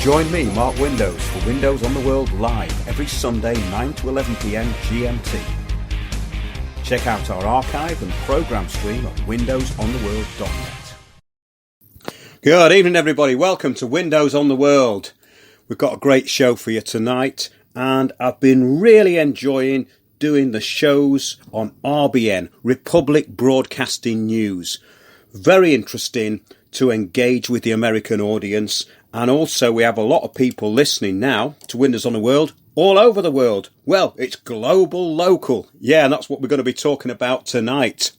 Join me, Mark Windows, for Windows on the World live every Sunday 9 to 11 p.m. GMT. Check out our archive and programme stream at windowsontheworld.net. Good evening, everybody. Welcome to Windows on the World. We've got a great show for you tonight, and I've been really enjoying doing the shows on RBN, Republic Broadcasting News. Very interesting to engage with the American audience, and also we have a lot of people listening now to Windows on the World all over the world. Well, it's global local. Yeah, and that's what we're going to be talking about tonight.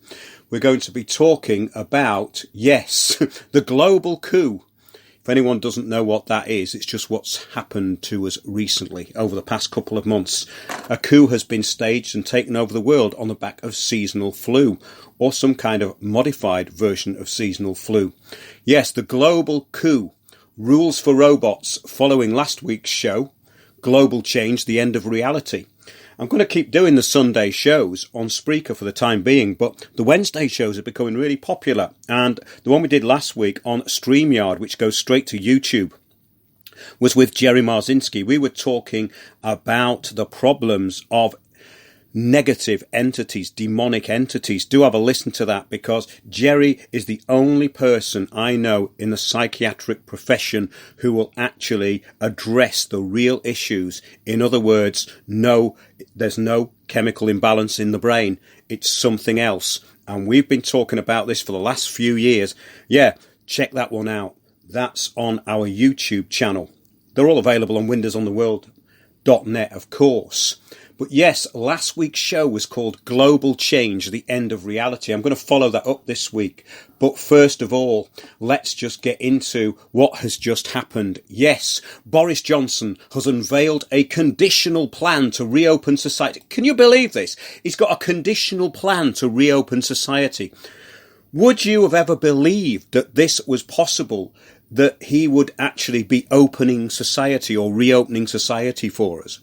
We're going to be talking about, yes, the global coup. If anyone doesn't know what that is, it's just what's happened to us recently over the past couple of months. A coup has been staged and taken over the world on the back of seasonal flu, or some kind of modified version of seasonal flu. Yes, the global coup. Rules for robots following last week's show. Global change, the end of reality. I'm going to keep doing the Sunday shows on Spreaker for the time being, but the Wednesday shows are becoming really popular. And the one we did last week on StreamYard, which goes straight to YouTube, was with Jerry Marzinski. We were talking about the problems of negative entities, demonic entities. Do have a listen to that, because Jerry is the only person I know in the psychiatric profession who will actually address the real issues. In other words, no, there's no chemical imbalance in the brain. It's something else. And we've been talking about this for the last few years. Yeah, check that one out. That's on our YouTube channel. They're all available on windowsontheworld.net, of course. But yes, last week's show was called Global Change, the End of Reality. I'm going to follow that up this week. But first of all, let's just get into what has just happened. Yes, Boris Johnson has unveiled a conditional plan to reopen society. Can you believe this? He's got a conditional plan to reopen society. Would you have ever believed that this was possible, that he would actually be opening society or reopening society for us?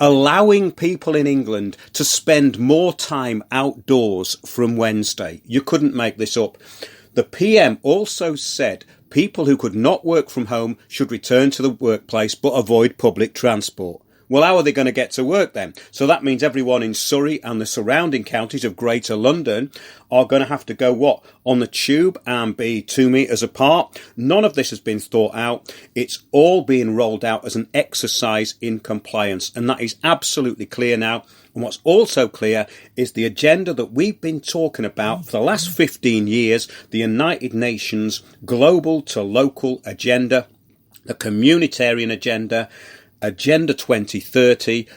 Allowing people in England to spend more time outdoors from Wednesday. You couldn't make this up. The PM also said people who could not work from home should return to the workplace but avoid public transport. Well, how are they going to get to work then? So that means everyone in Surrey and the surrounding counties of Greater London are going to have to go, what, on the tube and be 2 metres apart? None of this has been thought out. It's all being rolled out as an exercise in compliance. And that is absolutely clear now. And what's also clear is the agenda that we've been talking about for the last 15 years, the United Nations global to local agenda, the communitarian agenda, Agenda 2030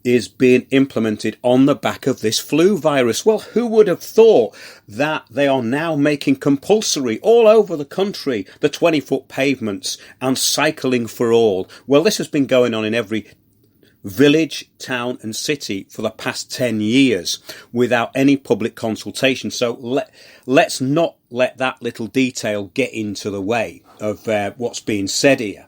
is being implemented on the back of this flu virus. Well, who would have thought that they are now making compulsory all over the country the 20-foot pavements and cycling for all? Well, this has been going on in every village, town and city for the past 10 years without any public consultation. So let's not let that little detail get into the way of what's being said here.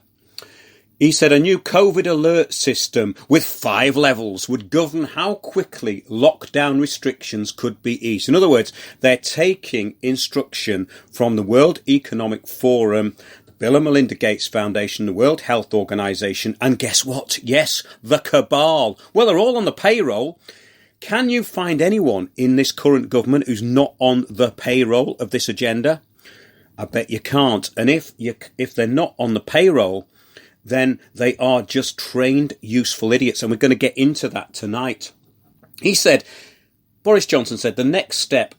He said a new COVID alert system with 5 levels would govern how quickly lockdown restrictions could be eased. In other words, they're taking instruction from the World Economic Forum, the Bill and Melinda Gates Foundation, the World Health Organization, and guess what? Yes, the cabal. Well, they're all on the payroll. Can you find anyone in this current government who's not on the payroll of this agenda? I bet you can't. And if they're not on the payroll, then they are just trained, useful idiots. And we're going to get into that tonight. Boris Johnson said the next step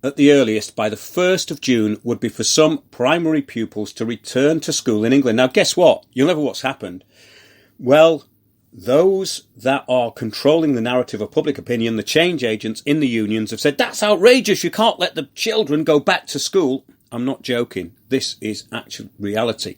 at the earliest by the 1st of June would be for some primary pupils to return to school in England. Now, guess what? You'll know what's happened. Well, those that are controlling the narrative of public opinion, the change agents in the unions, have said, that's outrageous. You can't let the children go back to school. I'm not joking. This is actual reality.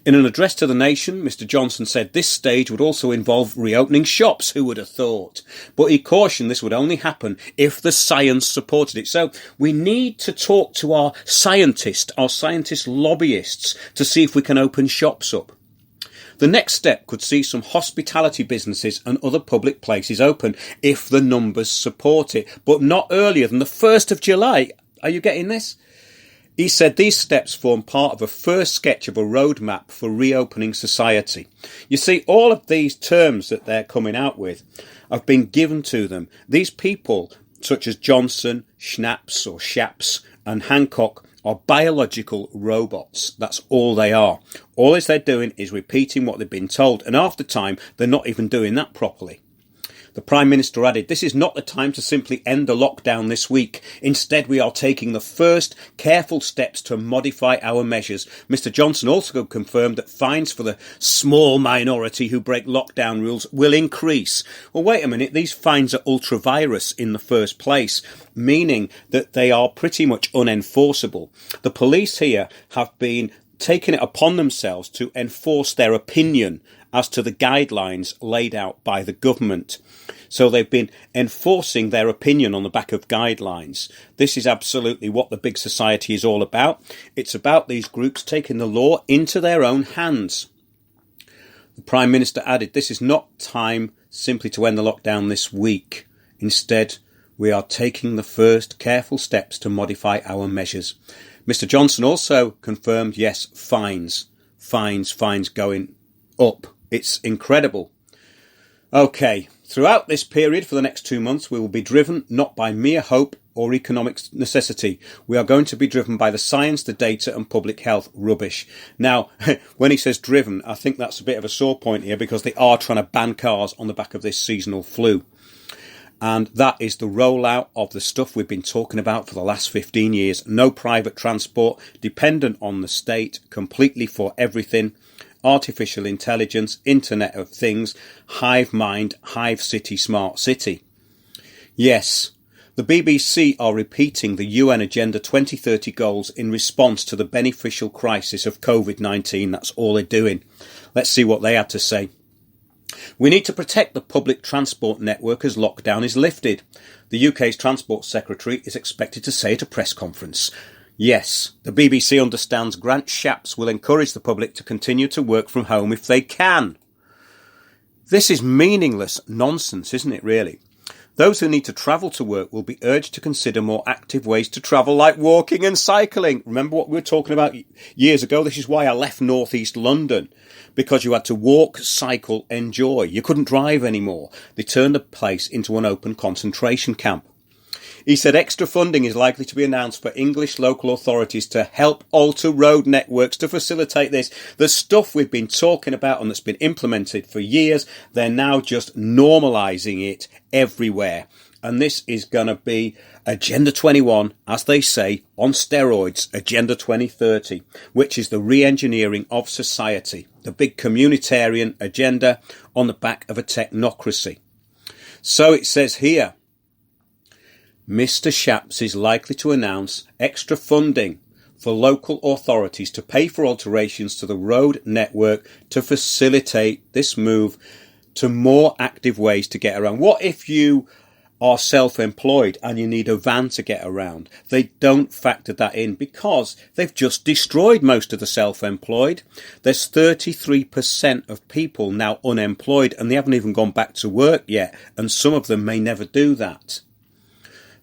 In an address to the nation, Mr. Johnson said this stage would also involve reopening shops. Who would have thought? But he cautioned this would only happen if the science supported it. So we need to talk to our scientist lobbyists, to see if we can open shops up. The next step could see some hospitality businesses and other public places open if the numbers support it, but not earlier than the 1st of July. Are you getting this? He said these steps form part of a first sketch of a roadmap for reopening society. You see, all of these terms that they're coming out with have been given to them. These people, such as Johnson, Schnaps or Shaps and Hancock, are biological robots. That's all they are. All they're doing is repeating what they've been told, and half the time they're not even doing that properly. The Prime Minister added, "This is not the time to simply end the lockdown this week. Instead, we are taking the first careful steps to modify our measures." Mr Johnson also confirmed that fines for the small minority who break lockdown rules will increase. Well, wait a minute, these fines are ultra-virus in the first place, meaning that they are pretty much unenforceable. The police here have been taking it upon themselves to enforce their opinion as to the guidelines laid out by the government. So they've been enforcing their opinion on the back of guidelines. This is absolutely what the big society is all about. It's about these groups taking the law into their own hands. The Prime Minister added, "This is not time simply to end the lockdown this week. Instead, we are taking the first careful steps to modify our measures." Mr Johnson also confirmed, yes, fines going up. It's incredible. Okay, throughout this period for the next 2 months, we will be driven not by mere hope or economic necessity. We are going to be driven by the science, the data and public health rubbish. Now, when he says driven, I think that's a bit of a sore point here because they are trying to ban cars on the back of this seasonal flu. And that is the rollout of the stuff we've been talking about for the last 15 years. No private transport, dependent on the state, completely for everything. Artificial intelligence, Internet of Things, hive mind, hive city, smart city. Yes, the BBC are repeating the UN Agenda 2030 goals in response to the beneficial crisis of COVID-19. That's all they're doing. Let's see what they had to say. "We need to protect the public transport network as lockdown is lifted," the UK's Transport Secretary is expected to say at a press conference. Yes, the BBC understands Grant Shapps will encourage the public to continue to work from home if they can. This is meaningless nonsense, isn't it, really? Those who need to travel to work will be urged to consider more active ways to travel, like walking and cycling. Remember what we were talking about years ago? This is why I left North East London, because you had to walk, cycle, enjoy. You couldn't drive anymore. They turned the place into an open concentration camp. He said extra funding is likely to be announced for English local authorities to help alter road networks to facilitate this. The stuff we've been talking about and that's been implemented for years, they're now just normalising it everywhere. And this is going to be Agenda 21, as they say, on steroids, Agenda 2030, which is the re-engineering of society, the big communitarian agenda on the back of a technocracy. So it says here, Mr Shapps is likely to announce extra funding for local authorities to pay for alterations to the road network to facilitate this move to more active ways to get around. What if you are self-employed and you need a van to get around? They don't factor that in because they've just destroyed most of the self-employed. There's 33% of people now unemployed and they haven't even gone back to work yet, and some of them may never do that.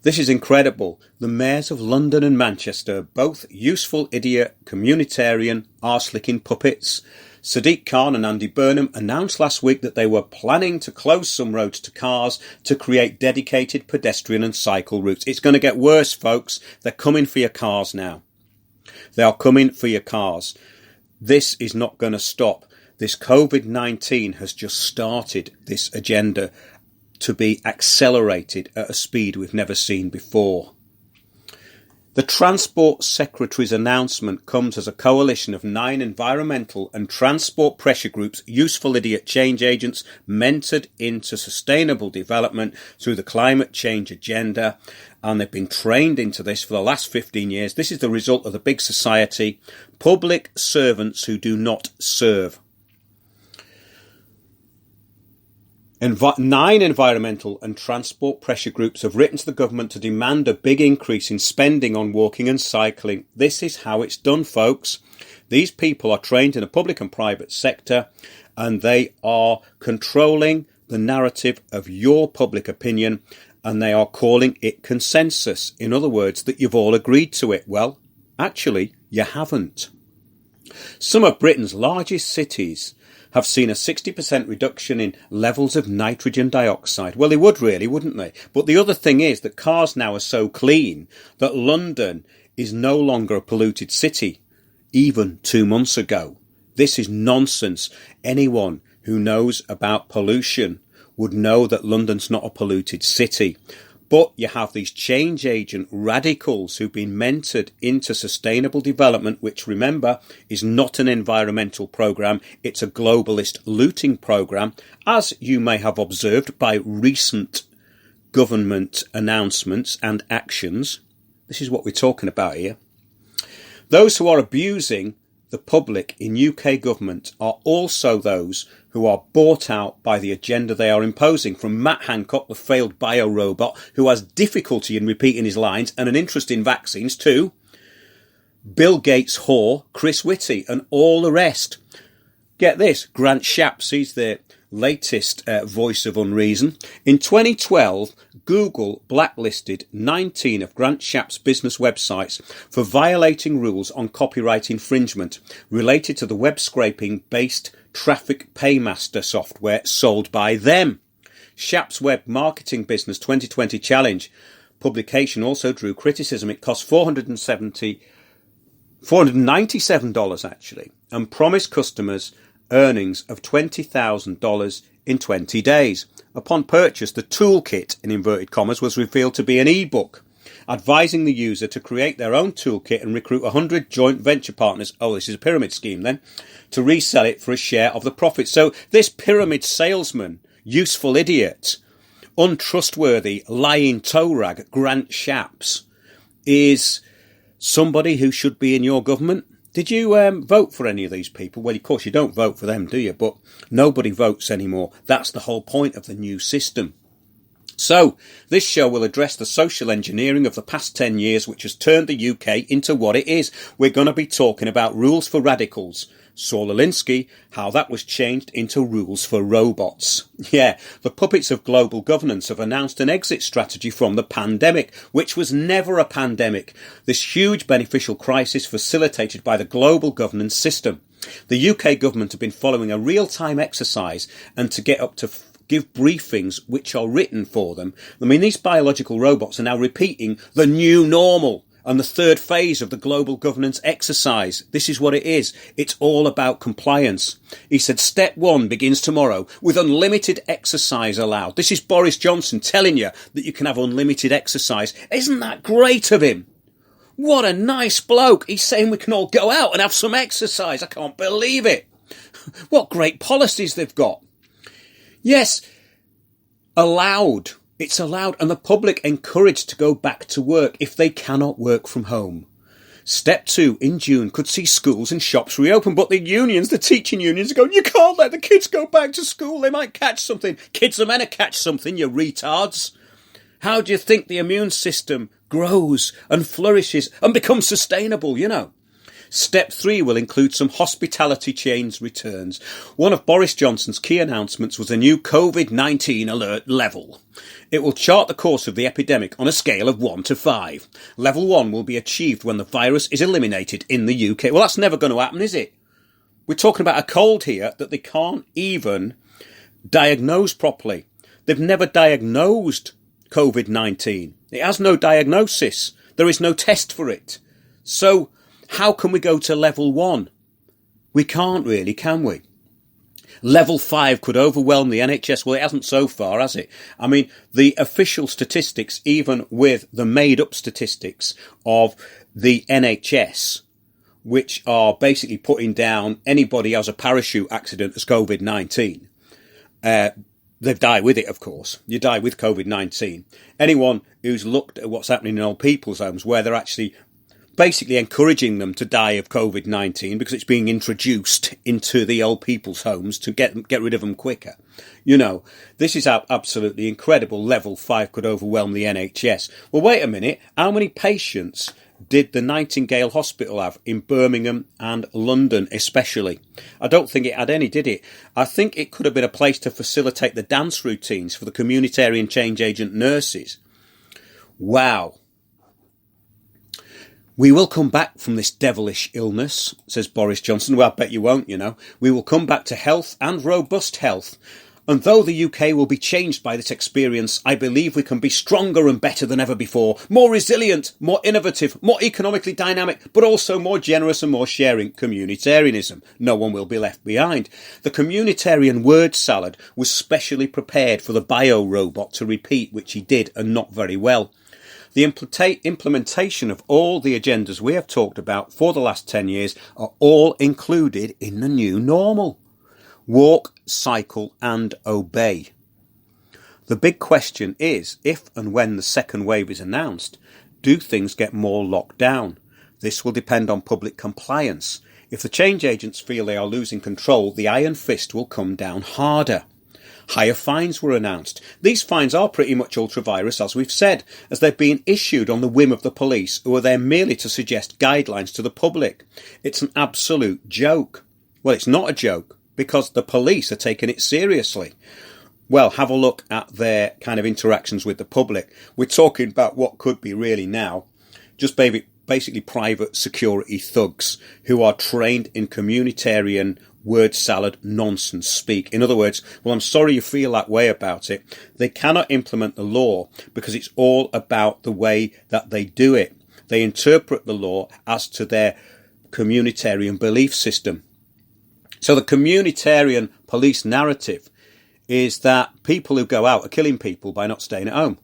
This is incredible. The mayors of London and Manchester, both useful idiot, communitarian, arse-licking puppets, Sadiq Khan and Andy Burnham, announced last week that they were planning to close some roads to cars to create dedicated pedestrian and cycle routes. It's going to get worse, folks. They're coming for your cars now. They are coming for your cars. This is not going to stop. This COVID-19 has just started this agenda to be accelerated at a speed we've never seen before. The Transport Secretary's announcement comes as a coalition of 9 environmental and transport pressure groups, useful idiot change agents, mentored into sustainable development through the climate change agenda, and they've been trained into this for the last 15 years. This is the result of the big society, public servants who do not serve. 9 environmental and transport pressure groups have written to the government to demand a big increase in spending on walking and cycling. This is how it's done, folks. These people are trained in the public and private sector, and they are controlling the narrative of your public opinion, and they are calling it consensus. In other words, that you've all agreed to it. Well, Actually, you haven't. Some of Britain's largest cities have seen a 60% reduction in levels of nitrogen dioxide. Well, they would really, wouldn't they? But the other thing is that cars now are so clean that London is no longer a polluted city, even 2 months ago. This is nonsense. Anyone who knows about pollution would know that London's not a polluted city. But you have these change agent radicals who've been mentored into sustainable development, which, remember, is not an environmental program. It's a globalist looting program, as you may have observed by recent government announcements and actions. This is what we're talking about here. Those who are abusing the public in UK government are also those who are bought out by the agenda they are imposing, from Matt Hancock, the failed bio-robot, who has difficulty in repeating his lines and an interest in vaccines, to Bill Gates' whore, Chris Whitty, and all the rest. Get this, Grant Shapps, he's the latest voice of unreason. In 2012, Google blacklisted 19 of Grant Shapps' business websites for violating rules on copyright infringement related to the web scraping-based Traffic Paymaster software sold by them. Shapps' web marketing business 2020 challenge publication also drew criticism. It cost $497 actually, and promised customers earnings of $20,000 in 20 days. Upon purchase, the toolkit, in inverted commas, was revealed to be an ebook, advising the user to create their own toolkit and recruit 100 joint venture partners. Oh, this is a pyramid scheme then, to resell it for a share of the profits. So this pyramid salesman, useful idiot, untrustworthy, lying toe rag, Grant Shapps, is somebody who should be in your government. Did you vote for any of these people? Well, of course, you don't vote for them, do you? But nobody votes anymore. That's the whole point of the new system. So, this show will address the social engineering of the past 10 years, which has turned the UK into what it is. We're going to be talking about rules for radicals. Saul Alinsky, how that was changed into rules for robots. Yeah, the puppets of global governance have announced an exit strategy from the pandemic, which was never a pandemic. This huge beneficial crisis facilitated by the global governance system. The UK government have been following a real-time exercise, and to get up to give briefings which are written for them. I mean, these biological robots are now repeating the new normal. And the third phase of the global governance exercise. This is what it is. It's all about compliance. He said step 1 begins tomorrow with unlimited exercise allowed. This is Boris Johnson telling you that you can have unlimited exercise. Isn't that great of him? What a nice bloke. He's saying we can all go out and have some exercise. I can't believe it. What great policies they've got. Yes, allowed. It's allowed, and the public encouraged to go back to work if they cannot work from home. Step 2 in June could see schools and shops reopen, but the unions, the teaching unions, are going, you can't let the kids go back to school. They might catch something. Kids are meant to catch something, you retards. How do you think the immune system grows and flourishes and becomes sustainable, you know? Step 3 will include some hospitality chains returns. One of Boris Johnson's key announcements was a new COVID-19 alert level. It will chart the course of the epidemic on a scale of 1 to 5. Level 1 will be achieved when the virus is eliminated in the UK. Well, that's never going to happen, is it? We're talking about a cold here that they can't even diagnose properly. They've never diagnosed COVID-19. It has no diagnosis. There is no test for it. So how can we go to level 1? We can't really, can we? Level 5 could overwhelm the NHS. Well, it hasn't so far, has it? I mean, the official statistics, even with the made-up statistics of the NHS, which are basically putting down anybody who has a parachute accident as COVID-19. They die with it, of course. You die with COVID-19. Anyone who's looked at what's happening in old people's homes, where they're actually basically encouraging them to die of COVID-19 because it's being introduced into the old people's homes to get rid of them quicker. You know, this is absolutely incredible. Level 5 could overwhelm the NHS. Well, wait a minute. How many patients did the Nightingale Hospital have in Birmingham and London especially? I don't think it had any, did it? I think it could have been a place to facilitate the dance routines for the Communitarian change agent nurses. Wow. We will come back from this devilish illness, says Boris Johnson. Well, I bet you won't, We will come back to health and robust health. And though the UK will be changed by this experience, I believe we can be stronger and better than ever before, more resilient, more innovative, more economically dynamic, but also more generous and more sharing. Communitarianism. No one will be left behind. The communitarian word salad was specially prepared for the bio-robot to repeat, which he did, and not very well. The implementation of all the agendas we have talked about for the last 10 years are all included in the new normal. Walk, cycle and obey. The big question is, if and when the second wave is announced, do things get more locked down? This will depend on public compliance. If the change agents feel they are losing control, the iron fist will come down harder. Higher fines were announced. These fines are pretty much ultra-virus, as we've said, as they've been issued on the whim of the police, who are there merely to suggest guidelines to the public. It's an absolute joke. Well, it's not a joke, because the police are taking it seriously. Well, have a look at their kind of interactions with the public. We're talking about what could be really now just basically private security thugs who are trained in communitarian word salad nonsense speak. In other words, well, I'm sorry you feel that way about it. They cannot implement the law because it's all about the way that they do it. They interpret the law as to their communitarian belief system. So the communitarian police narrative is that people who go out are killing people by not staying at home.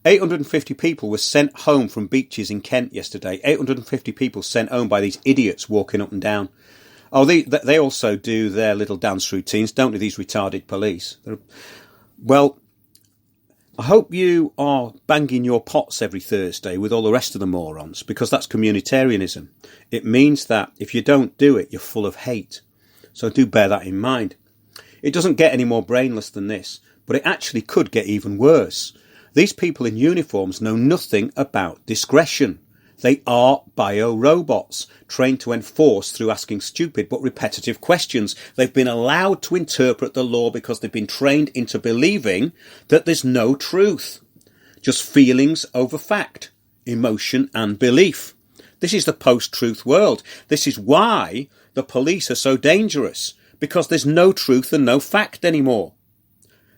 850 people were sent home from beaches in Kent yesterday. 850 people sent home by these idiots walking up and down. Oh, they also do their little dance routines, don't they, these retarded police? Well, I hope you are banging your pots every Thursday with all the rest of the morons, because that's communitarianism. It means that if you don't do it, you're full of hate. So do bear that in mind. It doesn't get any more brainless than this, but it actually could get even worse. These people in uniforms know nothing about discretion. They are bio-robots, trained to enforce through asking stupid but repetitive questions. They've been allowed to interpret the law because they've been trained into believing that there's no truth. Just feelings over fact, emotion and belief. This is the post-truth world. This is why the police are so dangerous, because there's no truth and no fact anymore.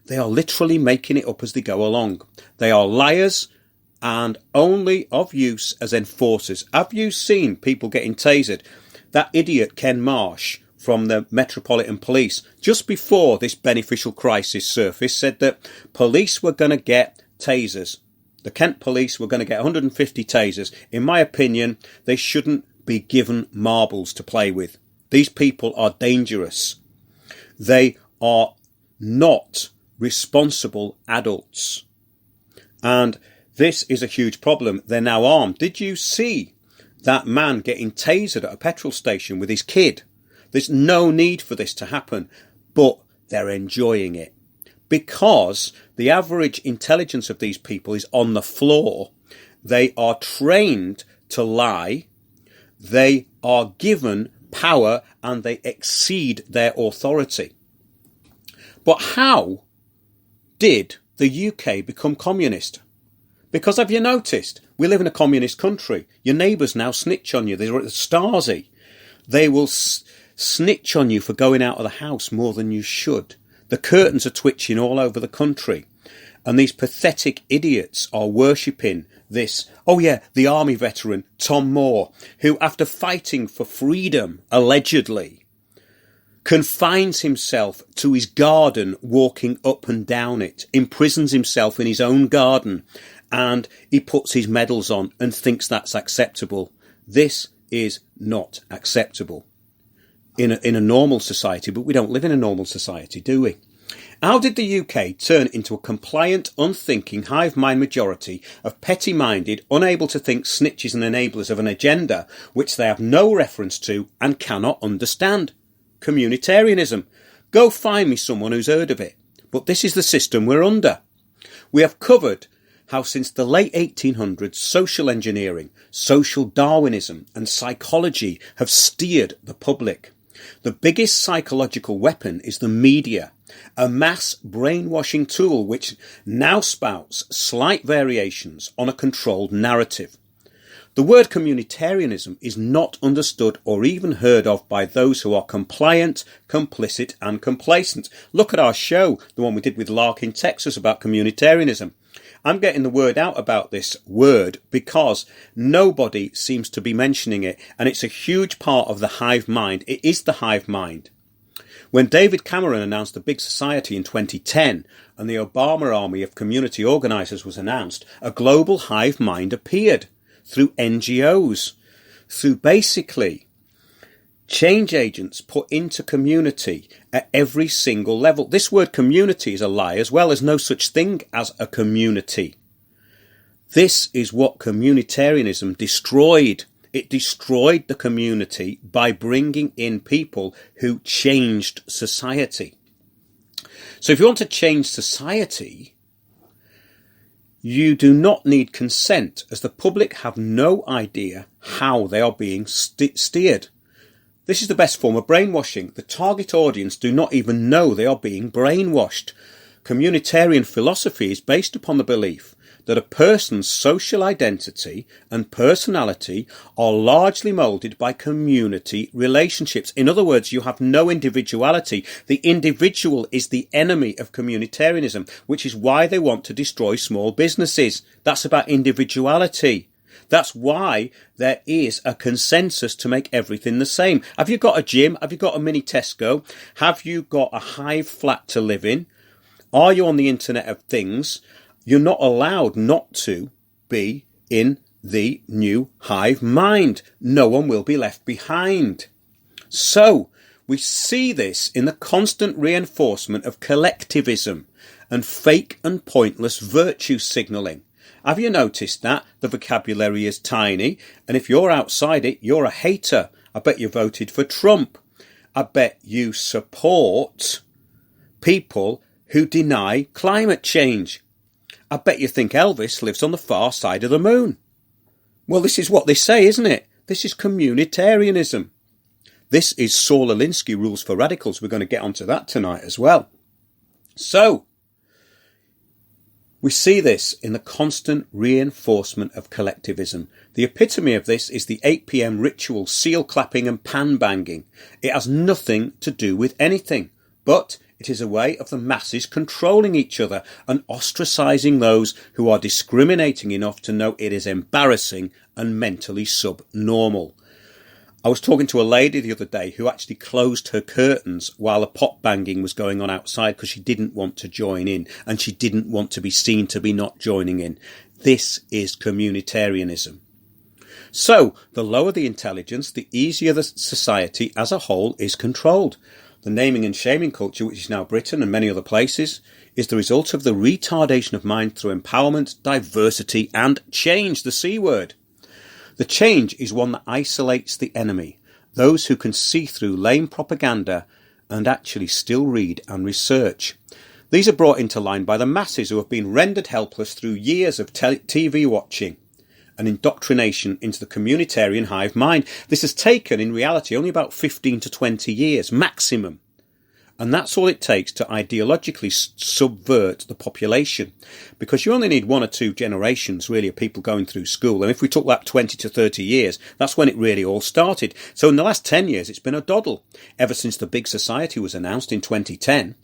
They are literally making it up as they go along. They are liars and only of use as enforcers. Have you seen people getting tasered? That idiot Ken Marsh from the Metropolitan Police, just before this beneficial crisis surfaced, said that police were going to get tasers. The Kent police were going to get 150 tasers. In my opinion, they shouldn't be given marbles to play with. These people are dangerous. They are not responsible adults. And this is a huge problem. They're now armed. Did you see that man getting tasered at a petrol station with his kid? There's no need for this to happen, but they're enjoying it. Because the average intelligence of these people is on the floor. They are trained to lie. They are given power and they exceed their authority. But how did the UK become communist? Because have you noticed, we live in a communist country. Your neighbours now snitch on you. They're at the Stasi. They will snitch on you for going out of the house more than you should. The curtains are twitching all over the country. And these pathetic idiots are worshipping this, the army veteran, Tom Moore, who, after fighting for freedom, allegedly, confines himself to his garden, walking up and down it, imprisons himself in his own garden, and he puts his medals on and thinks that's acceptable. This is not acceptable in a normal society, but we don't live in a normal society, do we? How did the UK turn into a compliant, unthinking, hive-mind majority of petty-minded, unable to think snitches and enablers of an agenda which they have no reference to and cannot understand? Communitarianism. Go find me someone who's heard of it. But this is the system we're under. We have covered how since the late 1800s social engineering, social Darwinism and psychology have steered the public. The biggest psychological weapon is the media, a mass brainwashing tool which now spouts slight variations on a controlled narrative. The word communitarianism is not understood or even heard of by those who are compliant, complicit and complacent. Look at our show, the one we did with Lark in Texas about communitarianism. I'm getting the word out about this word because nobody seems to be mentioning it, and it's a huge part of the hive mind. It is the hive mind. When David Cameron announced the Big Society in 2010 and the Obama army of community organisers was announced, a global hive mind appeared through NGOs, through basically change agents put into community at every single level. This word community is a lie as well. There's no such thing as a community. This is what communitarianism destroyed. It destroyed the community by bringing in people who changed society. So if you want to change society, you do not need consent, as the public have no idea how they are being steered. This is the best form of brainwashing. The target audience do not even know they are being brainwashed. Communitarian philosophy is based upon the belief that a person's social identity and personality are largely moulded by community relationships. In other words, you have no individuality. The individual is the enemy of communitarianism, which is why they want to destroy small businesses. That's about individuality. That's why there is a consensus to make everything the same. Have you got a gym? Have you got a mini Tesco? Have you got a hive flat to live in? Are you on the Internet of Things? You're not allowed not to be in the new hive mind. No one will be left behind. So we see this in the constant reinforcement of collectivism and fake and pointless virtue signalling. Have you noticed that? The vocabulary is tiny, and if you're outside it, you're a hater. I bet you voted for Trump. I bet you support people who deny climate change. I bet you think Elvis lives on the far side of the moon. Well, this is what they say, isn't it? This is communitarianism. This is Saul Alinsky Rules for Radicals. We're going to get onto that tonight as well. So, we see this in the constant reinforcement of collectivism. The epitome of this is the 8 p.m. ritual seal clapping and pan banging. It has nothing to do with anything, but it is a way of the masses controlling each other and ostracising those who are discriminating enough to know it is embarrassing and mentally subnormal. I was talking to a lady the other day who actually closed her curtains while the pot banging was going on outside because she didn't want to join in and she didn't want to be seen to be not joining in. This is communitarianism. So, the lower the intelligence, the easier the society as a whole is controlled. The naming and shaming culture, which is now Britain and many other places, is the result of the retardation of mind through empowerment, diversity and change, the C word. The change is one that isolates the enemy, those who can see through lame propaganda and actually still read and research. These are brought into line by the masses who have been rendered helpless through years of TV watching and indoctrination into the communitarian hive mind. This has taken, in reality, only about 15 to 20 years, maximum. And that's all it takes to ideologically subvert the population. Because you only need 1 or 2 generations, really, of people going through school. And if we took that 20 to 30 years, that's when it really all started. So in the last 10 years, it's been a doddle, ever since the Big Society was announced in 2010.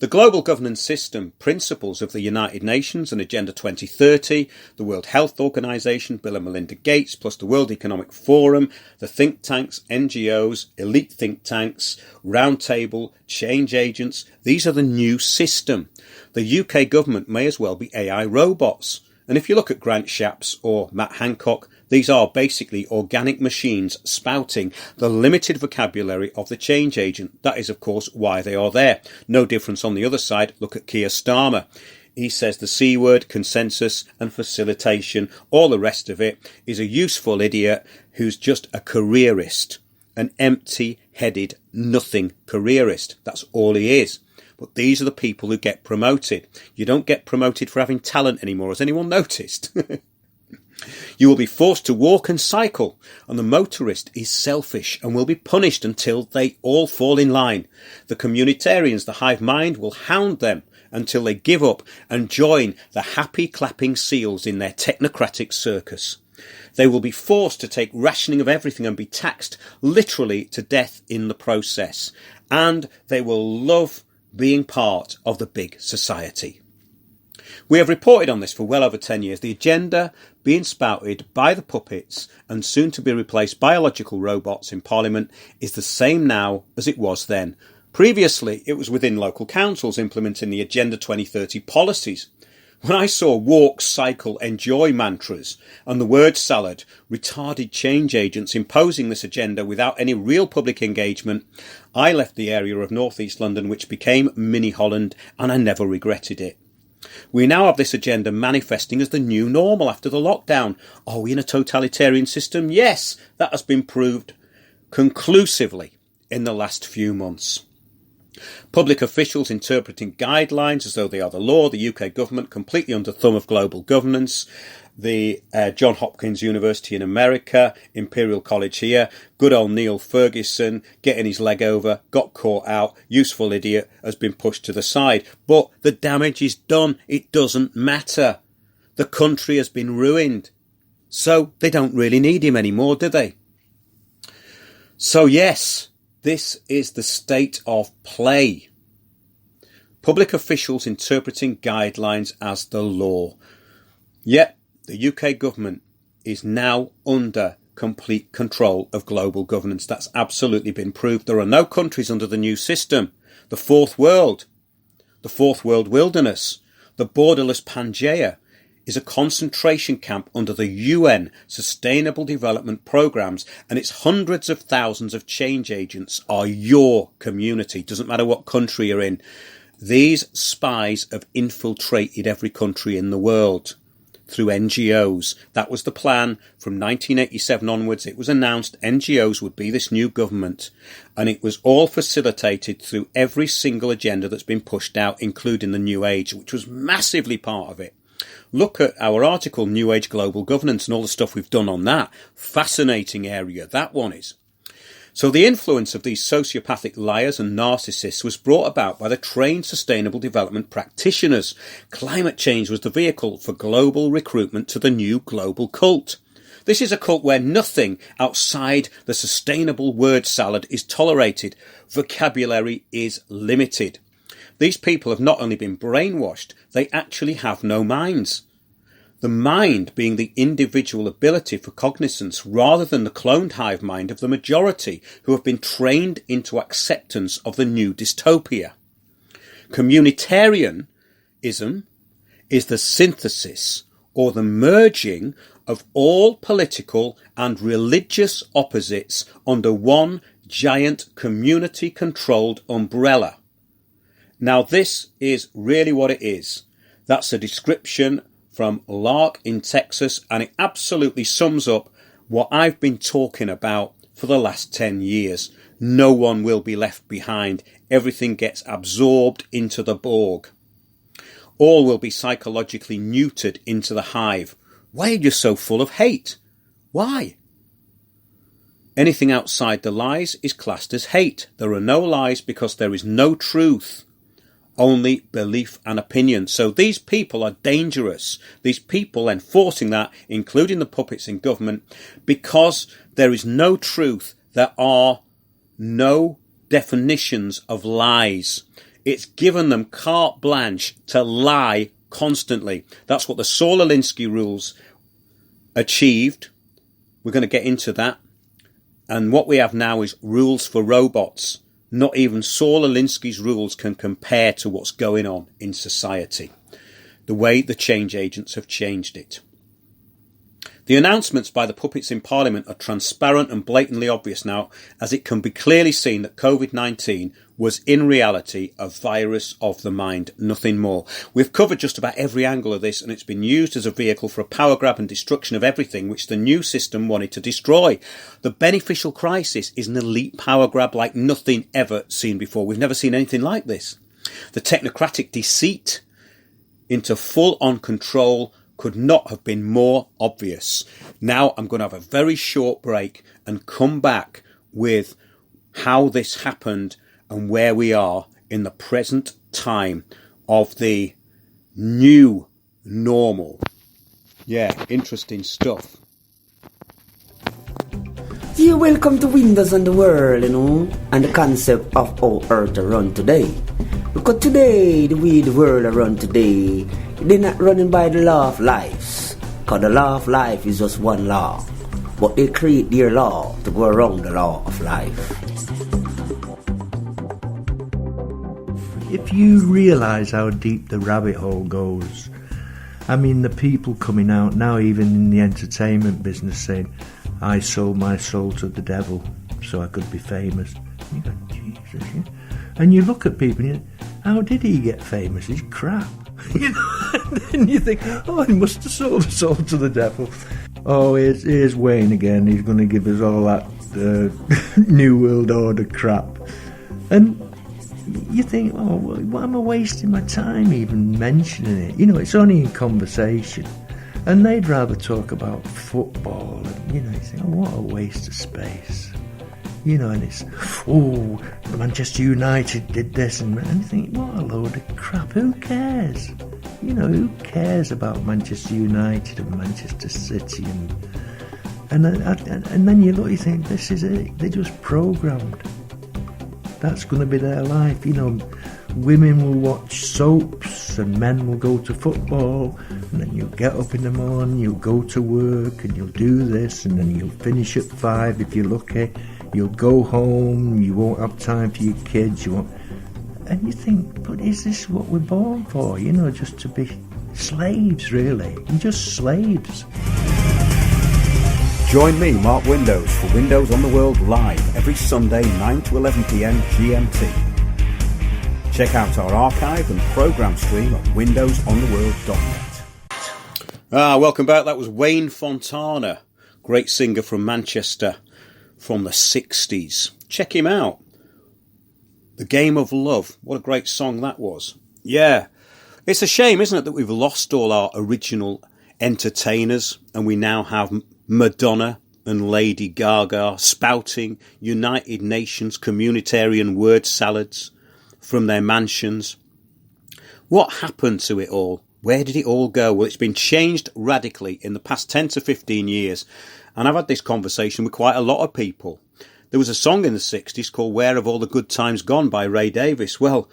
The global governance system principles of the United Nations and Agenda 2030, the World Health Organization, Bill and Melinda Gates, plus the World Economic Forum, the think tanks, NGOs, elite think tanks, roundtable, change agents, these are the new system. The UK government may as well be AI robots. And if you look at Grant Shapps or Matt Hancock, these are basically organic machines spouting the limited vocabulary of the change agent. That is, of course, why they are there. No difference on the other side. Look at Keir Starmer. He says the C word, consensus and facilitation, all the rest of it, is a useful idiot who's just a careerist, an empty-headed nothing careerist. That's all he is. But these are the people who get promoted. You don't get promoted for having talent anymore. Has anyone noticed? You will be forced to walk and cycle, and the motorist is selfish and will be punished until they all fall in line. The communitarians, the hive mind, will hound them until they give up and join the happy clapping seals in their technocratic circus. They will be forced to take rationing of everything and be taxed literally to death in the process. And they will love being part of the big society. We have reported on this for well over 10 years. The agenda being spouted by the puppets and soon to be replaced biological robots in Parliament is the same now as it was then. Previously, it was within local councils implementing the Agenda 2030 policies. When I saw walk, cycle, enjoy mantras and the word salad, retarded change agents imposing this agenda without any real public engagement, I left the area of North East London which became Mini Holland, and I never regretted it. We now have this agenda manifesting as the new normal after the lockdown. Are we in a totalitarian system? Yes, that has been proved conclusively in the last few months. Public officials interpreting guidelines as though they are the law, the UK government completely under thumb of global governance, the Johns Hopkins University in America, Imperial College here, good old Neil Ferguson getting his leg over, got caught out, useful idiot, has been pushed to the side. But the damage is done. It doesn't matter. The country has been ruined. So they don't really need him anymore, do they? So yes, this is the state of play. Public officials interpreting guidelines as the law. Yet, the UK government is now under complete control of global governance. That's absolutely been proved. There are no countries under the new system. The fourth world wilderness, the borderless Pangaea is a concentration camp under the UN Sustainable Development Programmes, and its hundreds of thousands of change agents are your community. Doesn't matter what country you're in. These spies have infiltrated every country in the world through NGOs. That was the plan from 1987 onwards. It was announced NGOs would be this new government, and it was all facilitated through every single agenda that's been pushed out, including the New Age, which was massively part of it. Look at our article, New Age Global Governance, and all the stuff we've done on that. Fascinating area, that one is. So the influence of these sociopathic liars and narcissists was brought about by the trained sustainable development practitioners. Climate change was the vehicle for global recruitment to the new global cult. This is a cult where nothing outside the sustainable word salad is tolerated. Vocabulary is limited. These people have not only been brainwashed, they actually have no minds. The mind being the individual ability for cognizance rather than the cloned hive mind of the majority who have been trained into acceptance of the new dystopia. Communitarianism is the synthesis or the merging of all political and religious opposites under one giant community-controlled umbrella. Now, this is really what it is. That's a description from Lark in Texas, and it absolutely sums up what I've been talking about for the last 10 years. No one will be left behind. Everything gets absorbed into the Borg. All will be psychologically neutered into the hive. Why are you so full of hate? Why? Anything outside the lies is classed as hate. There are no lies because there is no truth. Only belief and opinion. So these people are dangerous. These people enforcing that, including the puppets in government, because there is no truth. There are no definitions of lies. It's given them carte blanche to lie constantly. That's what the Saul Alinsky rules achieved. We're going to get into that. And what we have now is rules for robots. Not even Saul Alinsky's rules can compare to what's going on in society. The way the change agents have changed it. The announcements by the puppets in Parliament are transparent and blatantly obvious now, as it can be clearly seen that COVID-19 was in reality a virus of the mind, nothing more. We've covered just about every angle of this, and it's been used as a vehicle for a power grab and destruction of everything which the new system wanted to destroy. The beneficial crisis is an elite power grab like nothing ever seen before. We've never seen anything like this. The technocratic deceit into full-on control could not have been more obvious. Now I'm going to have a very short break and come back with how this happened and where we are in the present time of the new normal. Yeah, interesting stuff. Yeah, welcome to Windows on the World, and the concept of how Earth run today. Because today, the way the world run today, they're not running by the law of life. Because the law of life is just one law. But they create their law to go around the law of life. If you realise how deep the rabbit hole goes, I mean, the people coming out now, even in the entertainment business, saying, I sold my soul to the devil so I could be famous. You go, Jesus, yeah. And you look at people and you think, how did he get famous? He's crap. And then you think, oh, he must have sold his soul to the devil. Oh, here's Wayne again. He's going to give us all that New World Order crap. And you think, oh, well, why am I wasting my time even mentioning it? It's only in conversation. And they'd rather talk about football. And, you think, oh, what a waste of space. And it's, oh, Manchester United did this. And you think, what a load of crap. Who cares? Who cares about Manchester United and Manchester City? And then you look, you think, this is it. They're just programmed. That's going to be their life. Women will watch soaps and men will go to football, and then you'll get up in the morning, you'll go to work and you'll do this, and then you'll finish at 5 if you're lucky. You'll go home, you won't have time for your kids, and you think, but is this what we're born for? Just to be slaves, really. You're just slaves. Join me, Mark Windows, for Windows on the World live every Sunday 9 to 11 p.m. GMT. Check out our archive and programme stream at windowsontheworld.net. Welcome back. That was Wayne Fontana, great singer from Manchester from the 60s. Check him out. The Game of Love. What a great song that was. Yeah. It's a shame, isn't it, that we've lost all our original entertainers and we now have Madonna and Lady Gaga spouting United Nations communitarian word salads from their mansions. What happened to it all? Where did it all go? Well, it's been changed radically in the past 10 to 15 years. And I've had this conversation with quite a lot of people. There was a song in the 60s called Where Have All the Good Times Gone by Ray Davies. Well,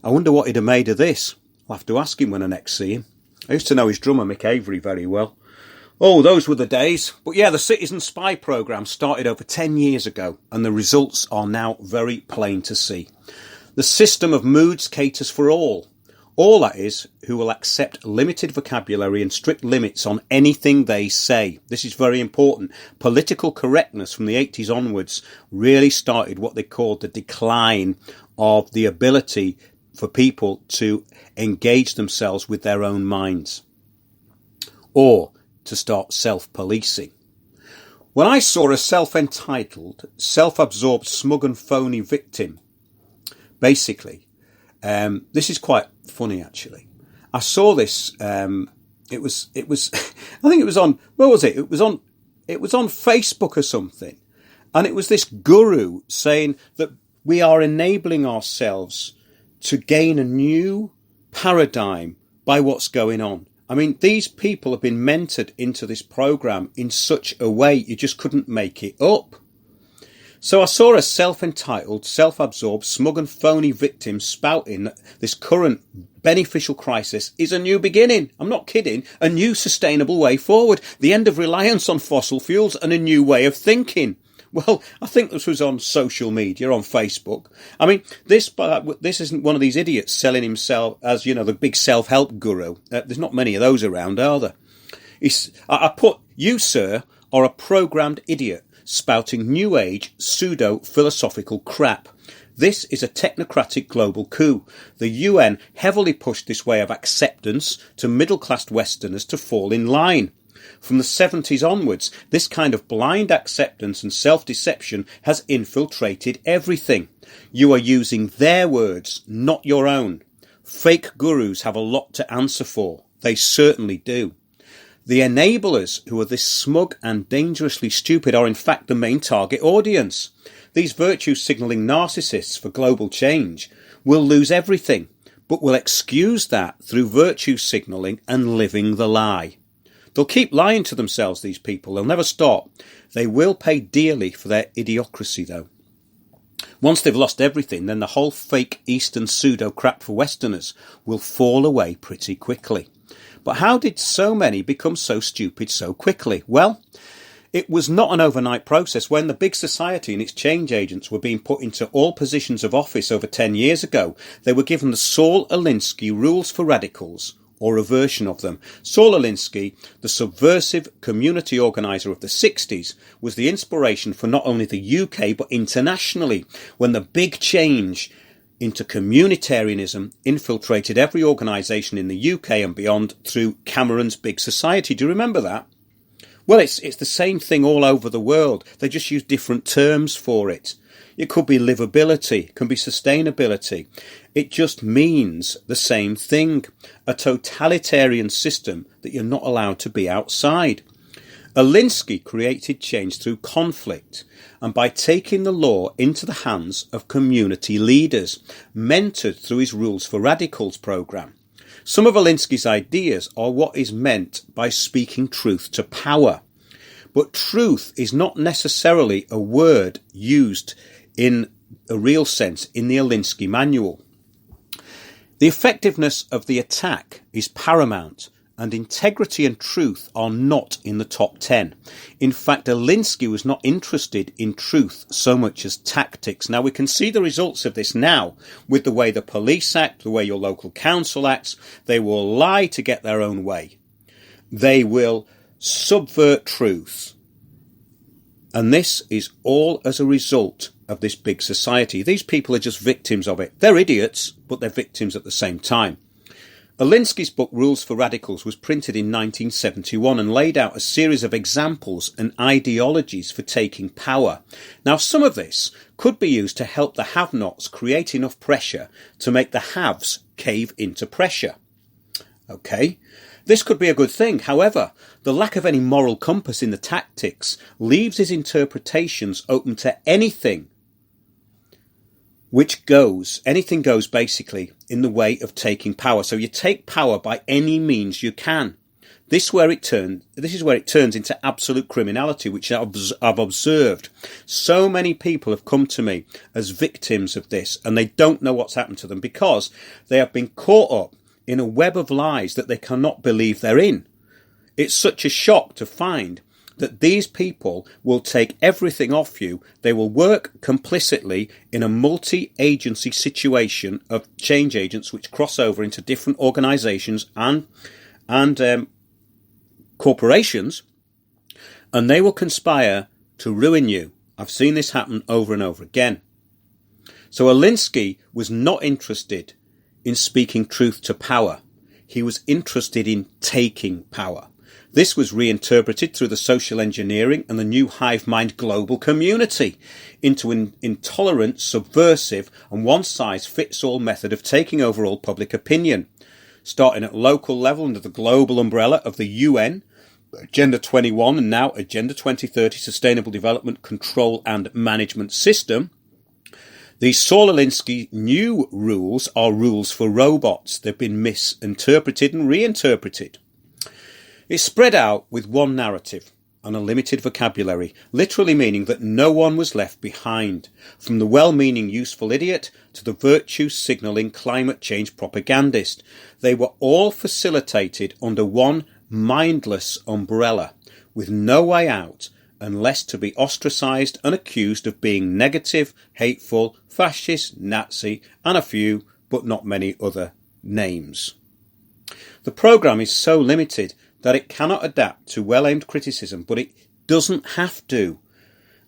I wonder what he'd have made of this. I'll have to ask him when I next see him. I used to know his drummer, Mick Avery, very well. Oh, those were the days. But yeah, the Citizen Spy programme started over 10 years ago, and the results are now very plain to see. The system of moods caters for all. All, that is, who will accept limited vocabulary and strict limits on anything they say. This is very important. Political correctness from the 80s onwards really started what they called the decline of the ability for people to engage themselves with their own minds, or to start self-policing. When I saw a self-entitled, self-absorbed, smug and phony victim, basically, this is quite funny actually. I saw this. It was. I think it was on. Where was it? It was on Facebook or something, and it was this guru saying that we are enabling ourselves to gain a new paradigm by what's going on. I mean, these people have been mentored into this program in such a way you just couldn't make it up. So I saw a self-entitled, self-absorbed, smug and phony victim spouting that this current beneficial crisis is a new beginning. I'm not kidding. A new sustainable way forward. The end of reliance on fossil fuels and a new way of thinking. Well, I think this was on social media, on Facebook. I mean, this isn't one of these idiots selling himself as, the big self-help guru. There's not many of those around, are there? I put, you, sir, are a programmed idiot spouting new age pseudo-philosophical crap. This is a technocratic global coup. The UN heavily pushed this way of acceptance to middle-class Westerners to fall in line. From the 70s onwards, this kind of blind acceptance and self-deception has infiltrated everything. You are using their words, not your own. Fake gurus have a lot to answer for. They certainly do. The enablers, who are this smug and dangerously stupid, are in fact the main target audience. These virtue-signalling narcissists for global change will lose everything, but will excuse that through virtue signalling and living the lie. They'll keep lying to themselves, these people. They'll never stop. They will pay dearly for their idiocracy, though. Once they've lost everything, then the whole fake Eastern pseudo-crap for Westerners will fall away pretty quickly. But how did so many become so stupid so quickly? Well, it was not an overnight process. When the big society and its change agents were being put into all positions of office over 10 years ago, they were given the Saul Alinsky rules for radicals, or a version of them. Saul Alinsky, the subversive community organiser of the 60s, was the inspiration for not only the UK but internationally, when the big change into communitarianism infiltrated every organisation in the UK and beyond through Cameron's big society. Do you remember that? Well, it's the same thing all over the world. They just use different terms for it. It could be livability, it can be sustainability. It just means the same thing. A totalitarian system that you're not allowed to be outside. Alinsky created change through conflict and by taking the law into the hands of community leaders, mentored through his Rules for Radicals programme. Some of Alinsky's ideas are what is meant by speaking truth to power. But truth is not necessarily a word used in a real sense in the Alinsky manual. The effectiveness of the attack is paramount, and integrity and truth are not in the top 10. In fact, Alinsky was not interested in truth so much as tactics. Now, we can see the results of this now with the way the police act, the way your local council acts. They will lie to get their own way. They will subvert truth. And this is all as a result of this big society. These people are just victims of it. They're idiots, but they're victims at the same time. Alinsky's book Rules for Radicals was printed in 1971 and laid out a series of examples and ideologies for taking power. Now, some of this could be used to help the have-nots create enough pressure to make the haves cave into pressure. Okay, this could be a good thing. However, the lack of any moral compass in the tactics leaves his interpretations open to anything which goes, anything goes basically in the way of taking power. So you take power by any means you can. This is where it turns into absolute criminality, which I've observed. So many people have come to me as victims of this, and they don't know what's happened to them because they have been caught up in a web of lies that they cannot believe they're in. It's such a shock to find that these people will take everything off you. They will work complicitly in a multi-agency situation of change agents which cross over into different organisations and corporations, and they will conspire to ruin you. I've seen this happen over and over again. So Alinsky was not interested in speaking truth to power. He was interested in taking power. This was reinterpreted through the social engineering and the new hive mind global community into an intolerant, subversive and one-size-fits-all method of taking over all public opinion, starting at local level under the global umbrella of the UN, Agenda 21 and now Agenda 2030 Sustainable Development Control and Management System. These Saul Alinsky new rules are rules for robots. They've been misinterpreted and reinterpreted. It's spread out with one narrative and a limited vocabulary, literally meaning that no one was left behind, from the well-meaning useful idiot to the virtue-signalling climate change propagandist. They were all facilitated under one mindless umbrella, with no way out unless to be ostracised and accused of being negative, hateful, fascist, Nazi, and a few, but not many other names. The programme is so limited that it cannot adapt to well-aimed criticism, but it doesn't have to,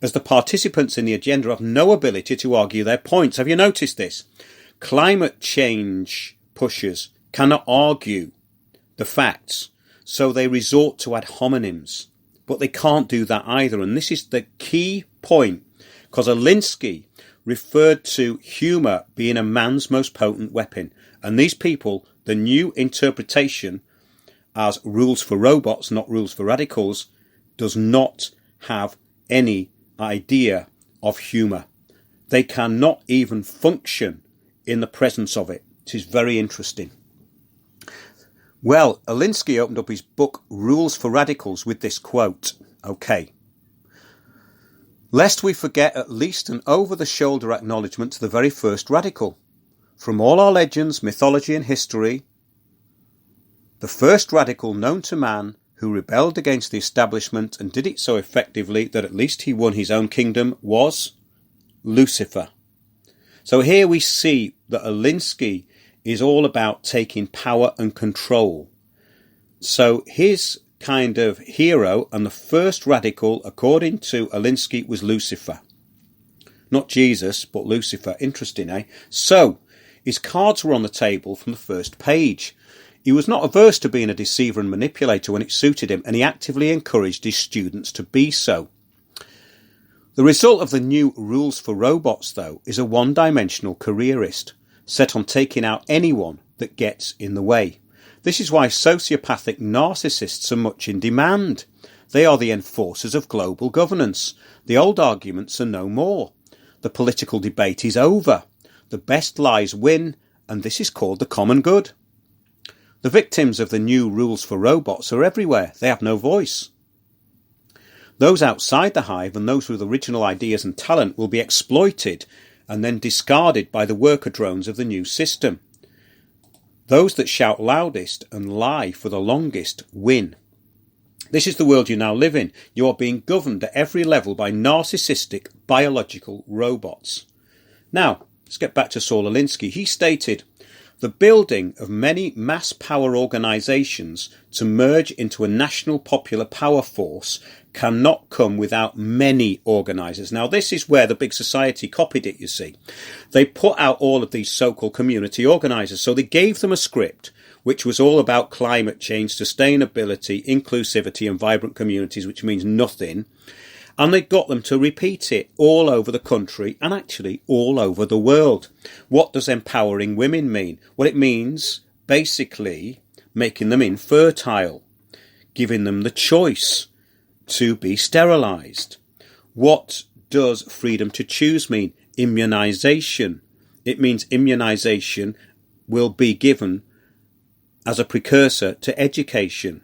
as the participants in the agenda have no ability to argue their points. Have you noticed this? Climate change pushers cannot argue the facts, so they resort to ad hominems, but they can't do that either. And this is the key point, because Alinsky referred to humour being a man's most potent weapon, and these people, the new interpretation as rules for robots, not rules for radicals, does not have any idea of humour. They cannot even function in the presence of it. It is very interesting. Well, Alinsky opened up his book Rules for Radicals with this quote. Okay. Lest we forget at least an over-the-shoulder acknowledgement to the very first radical. From all our legends, mythology and history, the first radical known to man who rebelled against the establishment and did it so effectively that at least he won his own kingdom was Lucifer. So here we see that Alinsky is all about taking power and control. So his kind of hero and the first radical, according to Alinsky, was Lucifer. Not Jesus, but Lucifer. Interesting, eh? So his cards were on the table from the first page. He was not averse to being a deceiver and manipulator when it suited him, and he actively encouraged his students to be so. The result of the new Rules for Robots, though, is a one-dimensional careerist, set on taking out anyone that gets in the way. This is why sociopathic narcissists are much in demand. They are the enforcers of global governance. The old arguments are no more. The political debate is over. The best lies win, and this is called the common good. The victims of the new Rules for Robots are everywhere. They have no voice. Those outside the hive and those with original ideas and talent will be exploited and then discarded by the worker drones of the new system. Those that shout loudest and lie for the longest win. This is the world you now live in. You are being governed at every level by narcissistic biological robots. Now, let's get back to Saul Alinsky. He stated, the building of many mass power organisations to merge into a national popular power force cannot come without many organisers. Now, this is where the big society copied it, you see. They put out all of these so-called community organisers. So they gave them a script which was all about climate change, sustainability, inclusivity and vibrant communities, which means nothing. And they got them to repeat it all over the country and actually all over the world. What does empowering women mean? Well, it means basically making them infertile, giving them the choice to be sterilised. What does freedom to choose mean? Immunisation. It means immunisation will be given as a precursor to education.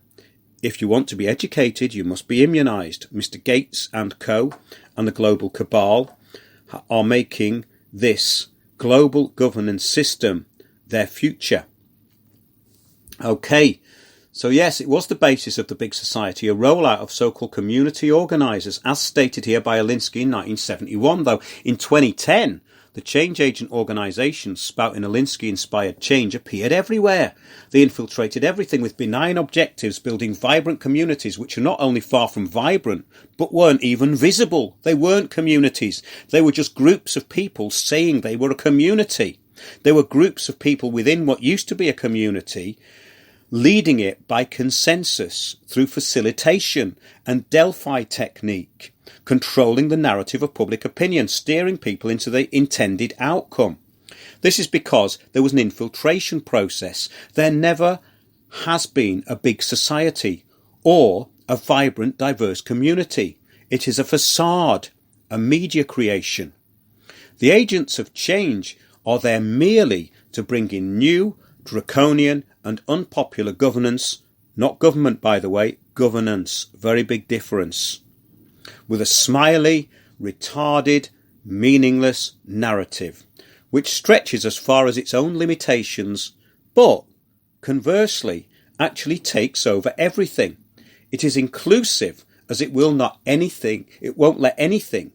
If you want to be educated, you must be immunised. Mr. Gates and co. and the global cabal are making this global governance system their future. Okay, so yes, it was the basis of the big society, a rollout of so-called community organisers, as stated here by Alinsky in 1971, though in 2010, the change agent organisations spouting Alinsky-inspired change appeared everywhere. They infiltrated everything with benign objectives, building vibrant communities which are not only far from vibrant, but weren't even visible. They weren't communities. They were just groups of people saying they were a community. They were groups of people within what used to be a community, leading it by consensus through facilitation and Delphi technique, controlling the narrative of public opinion, steering people into the intended outcome. This is because there was an infiltration process. There never has been a big society or a vibrant, diverse community. It is a facade, a media creation. The agents of change are there merely to bring in new, draconian and unpopular governance, not government by the way, governance, very big difference, with a smiley, retarded, meaningless narrative, which stretches as far as its own limitations, but, conversely, actually takes over everything. It is inclusive, as it won't let anything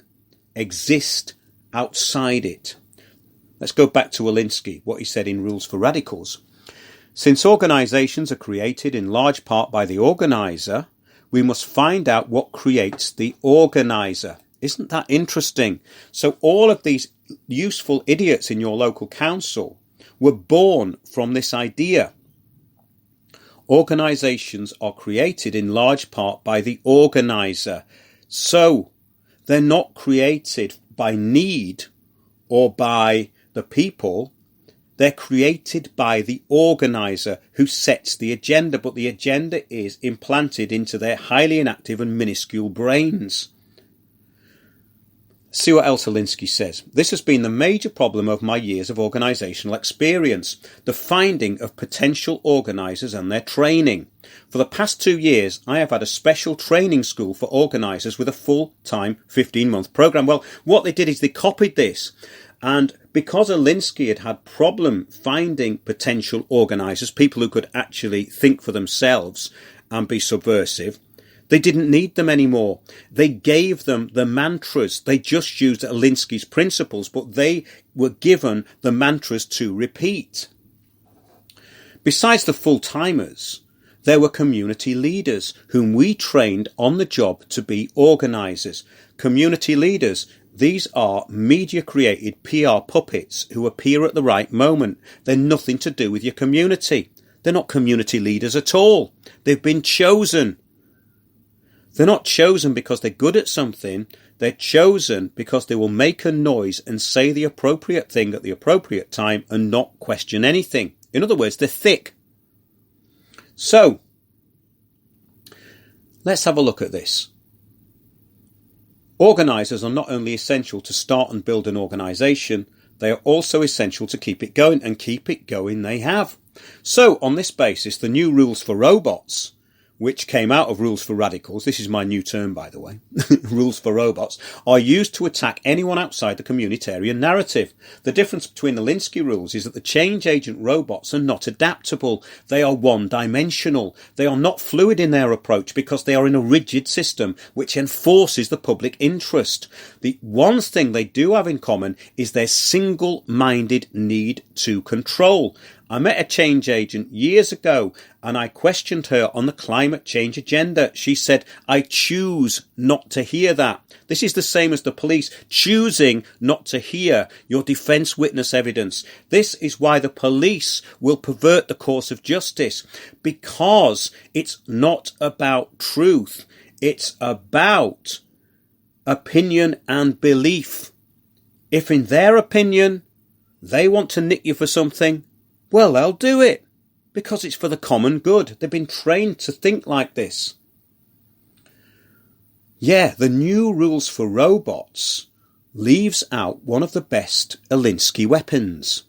exist outside it. Let's go back to Alinsky, what he said in Rules for Radicals. Since organisations are created in large part by the organiser, we must find out what creates the organiser. Isn't that interesting? So all of these useful idiots in your local council were born from this idea. Organisations are created in large part by the organiser. So they're not created by need or by the people. They're created by the organiser who sets the agenda, but the agenda is implanted into their highly inactive and minuscule brains. See what else Alinsky says. This has been the major problem of my years of organisational experience, the finding of potential organisers and their training. For the past 2 years, I have had a special training school for organisers with a full-time 15-month programme. Well, what they did is they copied this. And because Alinsky had problem finding potential organisers, people who could actually think for themselves and be subversive, they didn't need them anymore. They gave them the mantras. They just used Alinsky's principles, but they were given the mantras to repeat. Besides the full-timers, there were community leaders whom we trained on the job to be organisers. Community leaders, these are media-created PR puppets who appear at the right moment. They're nothing to do with your community. They're not community leaders at all. They've been chosen. They're not chosen because they're good at something. They're chosen because they will make a noise and say the appropriate thing at the appropriate time and not question anything. In other words, they're thick. So, let's have a look at this. Organisers are not only essential to start and build an organisation, they are also essential to keep it going, and keep it going they have. So, on this basis, the new rules for robots, which came out of rules for radicals, this is my new term by the way, rules for robots, are used to attack anyone outside the communitarian narrative. The difference between the Alinsky rules is that the change agent robots are not adaptable. They are one-dimensional. They are not fluid in their approach because they are in a rigid system which enforces the public interest. The one thing they do have in common is their single-minded need to control. I met a change agent years ago and I questioned her on the climate change agenda. She said, I choose not to hear that. This is the same as the police choosing not to hear your defence witness evidence. This is why the police will pervert the course of justice, because it's not about truth. It's about opinion and belief. If in their opinion they want to nick you for something, well, they'll do it because it's for the common good. They've been trained to think like this. Yeah, the new rules for robots leaves out one of the best Alinsky weapons.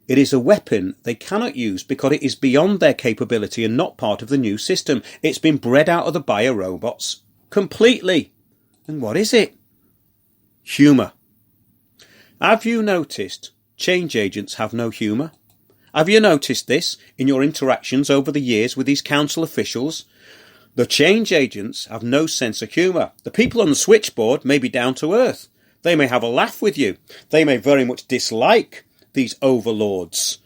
It is a weapon they cannot use because it is beyond their capability and not part of the new system. It's been bred out of the bio-robots completely. And what is it? Humour. Have you noticed change agents have no humour? Have you noticed this in your interactions over the years with these council officials? The change agents have no sense of humour. The people on the switchboard may be down to earth. They may have a laugh with you. They may very much dislike these overlords,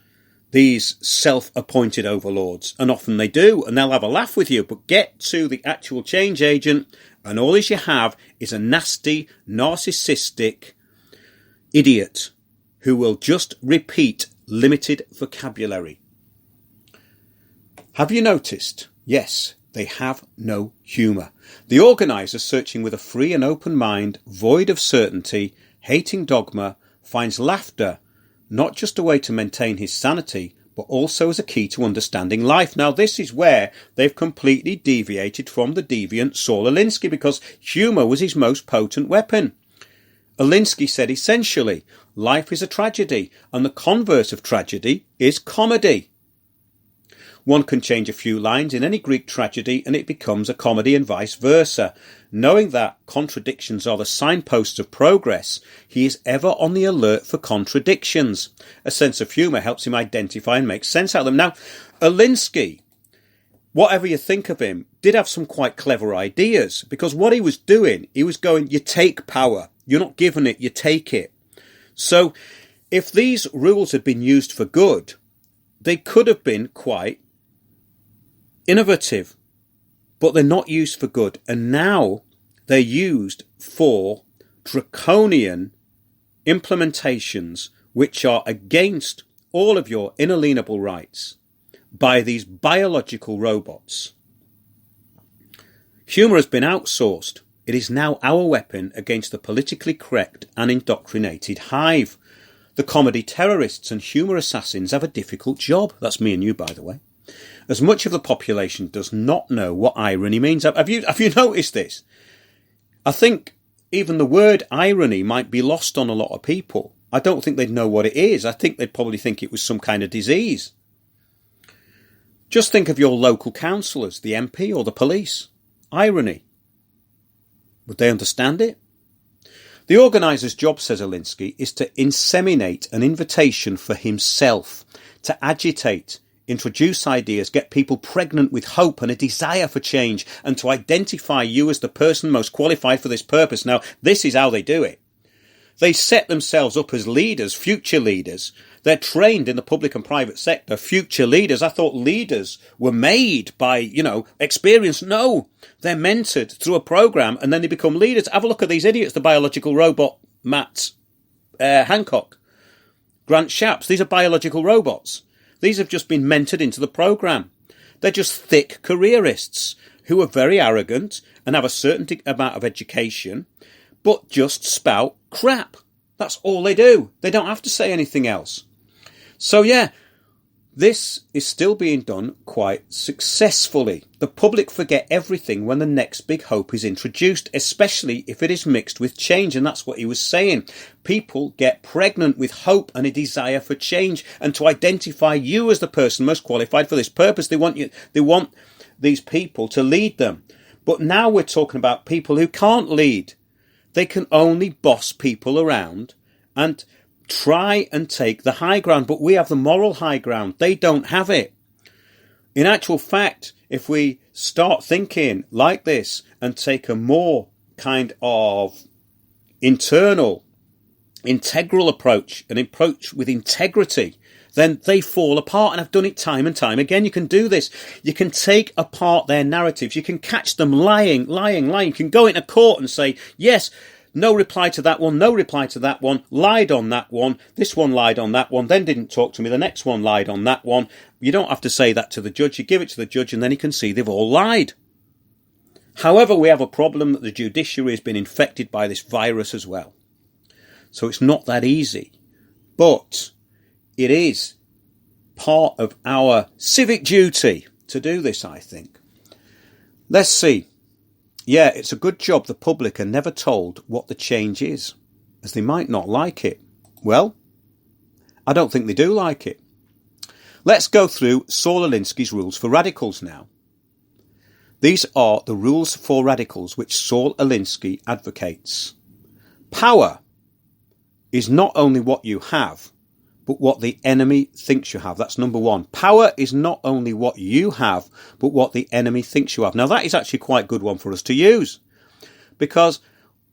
these self-appointed overlords, and often they do, and they'll have a laugh with you. But get to the actual change agent, and all you have is a nasty, narcissistic idiot who will just repeat limited vocabulary. Have you noticed? Yes, they have no humour. The organiser, searching with a free and open mind, void of certainty, hating dogma, finds laughter not just a way to maintain his sanity, but also as a key to understanding life. Now, this is where they've completely deviated from the deviant Saul Alinsky, because humour was his most potent weapon. Alinsky said essentially, life is a tragedy, and the converse of tragedy is comedy. One can change a few lines in any Greek tragedy and it becomes a comedy, and vice versa. Knowing that contradictions are the signposts of progress, he is ever on the alert for contradictions. A sense of humour helps him identify and make sense out of them. Now, Alinsky, whatever you think of him, did have some quite clever ideas, because what he was doing, he was going, you take power. You're not given it, you take it. So if these rules had been used for good, they could have been quite innovative, but they're not used for good. And now they're used for draconian implementations which are against all of your inalienable rights by these biological robots. Humour has been outsourced. It is now our weapon against the politically correct and indoctrinated hive. The comedy terrorists and humour assassins have a difficult job. That's me and you, by the way. As much of the population does not know what irony means. Have you noticed this? I think even the word irony might be lost on a lot of people. I don't think they'd know what it is. I think they'd probably think it was some kind of disease. Just think of your local councillors, the MP or the police. Irony. Would they understand it? The organiser's job, says Alinsky, is to inseminate an invitation for himself, to agitate, introduce ideas, get people pregnant with hope and a desire for change, and to identify you as the person most qualified for this purpose. Now, this is how they do it. They set themselves up as leaders, future leaders. They're trained in the public and private sector, future leaders. I thought leaders were made by, experience. No, they're mentored through a program and then they become leaders. Have a look at these idiots, the biological robot, Matt Hancock, Grant Shapps. These are biological robots. These have just been mentored into the program. They're just thick careerists who are very arrogant and have a certain amount of education, but just spout crap. That's all they do. They don't have to say anything else. So yeah, this is still being done quite successfully. The public forget everything when the next big hope is introduced, especially if it is mixed with change. And that's what he was saying. People get pregnant with hope and a desire for change and to identify you as the person most qualified for this purpose. They want these people to lead them. But now we're talking about people who can't lead. They can only boss people around and try and take the high ground. But we have the moral high ground. They don't have it. In actual fact, if we start thinking like this and take a more kind of integral approach, an approach with integrity, then they fall apart. And I've done it time and time again. You can do this. You can take apart their narratives. You can catch them lying. You can go into court and say, yes, no reply to that one, no reply to that one, lied on that one, this one lied on that one, then didn't talk to me, the next one lied on that one. You don't have to say that to the judge. You give it to the judge and then he can see they've all lied. However, we have a problem that the judiciary has been infected by this virus as well. So it's not that easy. But it is part of our civic duty to do this, I think. Let's see. Yeah, it's a good job the public are never told what the change is, as they might not like it. Well, I don't think they do like it. Let's go through Saul Alinsky's rules for radicals now. These are the rules for radicals which Saul Alinsky advocates. Power is not only what you have, but what the enemy thinks you have. That's number one. Power is not only what you have, but what the enemy thinks you have. Now, that is actually quite a good one for us to use. Because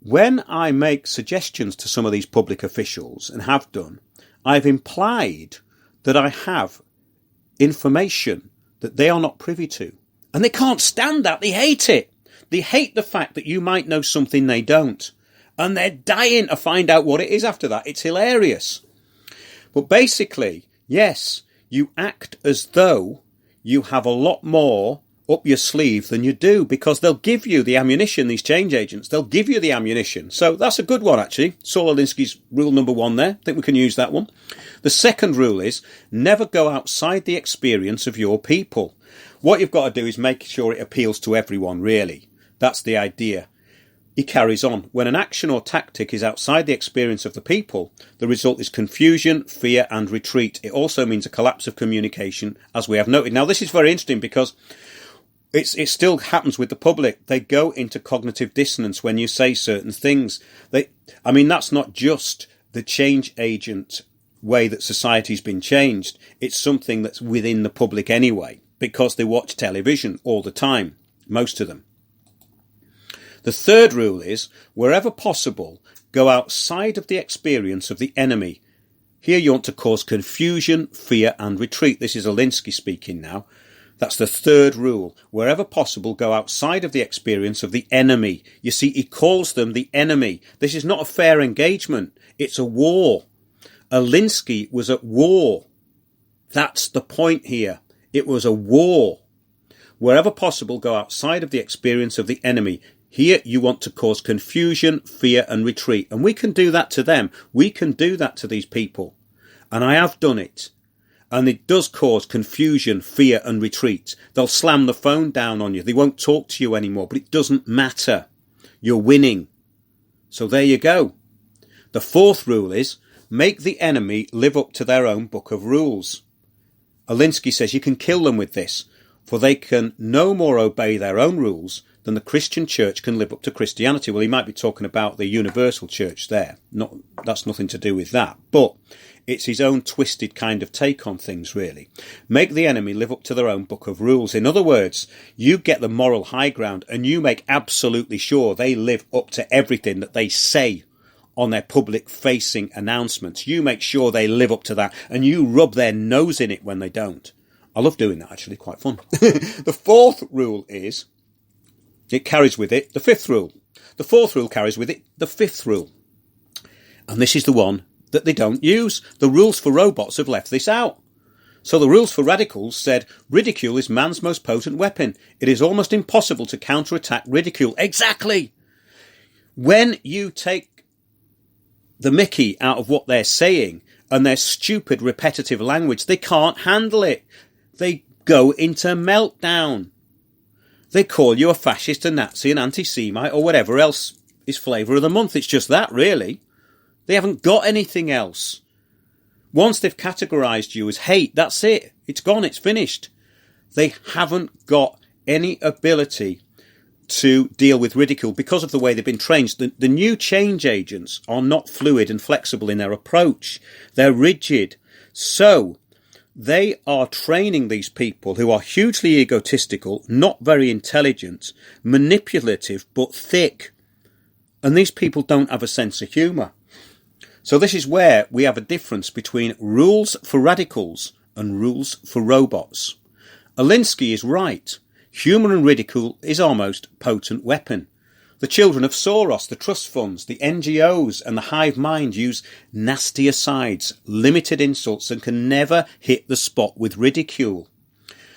when I make suggestions to some of these public officials, and have done, I've implied that I have information that they are not privy to. And they can't stand that. They hate it. They hate the fact that you might know something they don't. And they're dying to find out what it is after that. It's hilarious. But basically, yes, you act as though you have a lot more up your sleeve than you do, because they'll give you the ammunition, these change agents. They'll give you the ammunition. So that's a good one, actually. Saul Alinsky's rule number one there. I think we can use that one. The second rule is never go outside the experience of your people. What you've got to do is make sure it appeals to everyone, really. That's the idea. He carries on. When an action or tactic is outside the experience of the people, the result is confusion, fear and retreat. It also means a collapse of communication, as we have noted. Now, this is very interesting because it still happens with the public. They go into cognitive dissonance when you say certain things. That's not just the change agent way that society's been changed. It's something that's within the public anyway, because they watch television all the time, most of them. The third rule is, wherever possible, go outside of the experience of the enemy. Here you want to cause confusion, fear and retreat. This is Alinsky speaking now. That's the third rule. Wherever possible, go outside of the experience of the enemy. You see, he calls them the enemy. This is not a fair engagement. It's a war. Alinsky was at war. That's the point here. It was a war. Wherever possible, go outside of the experience of the enemy. Here you want to cause confusion, fear and retreat. And we can do that to them. We can do that to these people. And I have done it. And it does cause confusion, fear and retreat. They'll slam the phone down on you. They won't talk to you anymore. But it doesn't matter. You're winning. So there you go. The fourth rule is, make the enemy live up to their own book of rules. Alinsky says you can kill them with this, for they can no more obey their own rules than the Christian church can live up to Christianity. Well, he might be talking about the universal church there. That's nothing to do with that. But it's his own twisted kind of take on things, really. Make the enemy live up to their own book of rules. In other words, you get the moral high ground and you make absolutely sure they live up to everything that they say on their public-facing announcements. You make sure they live up to that and you rub their nose in it when they don't. I love doing that, actually. Quite fun. The fourth rule is, it carries with it the fifth rule. The fourth rule carries with it the fifth rule. And this is the one that they don't use. The rules for robots have left this out. So the rules for radicals said, ridicule is man's most potent weapon. It is almost impossible to counterattack ridicule. Exactly! When you take the mickey out of what they're saying and their stupid repetitive language, they can't handle it. They go into meltdown. They call you a fascist, a Nazi, an anti-Semite, or whatever else is flavour of the month. It's just that, really. They haven't got anything else. Once they've categorised you as hate, that's it. It's gone, it's finished. They haven't got any ability to deal with ridicule because of the way they've been trained. The new change agents are not fluid and flexible in their approach. They're rigid. So they are training these people who are hugely egotistical, not very intelligent, manipulative, but thick. And these people don't have a sense of humour. So this is where we have a difference between rules for radicals and rules for robots. Alinsky is right. Humour and ridicule is our most potent weapon. The children of Soros, the trust funds, the NGOs and the hive mind use nasty asides, limited insults and can never hit the spot with ridicule.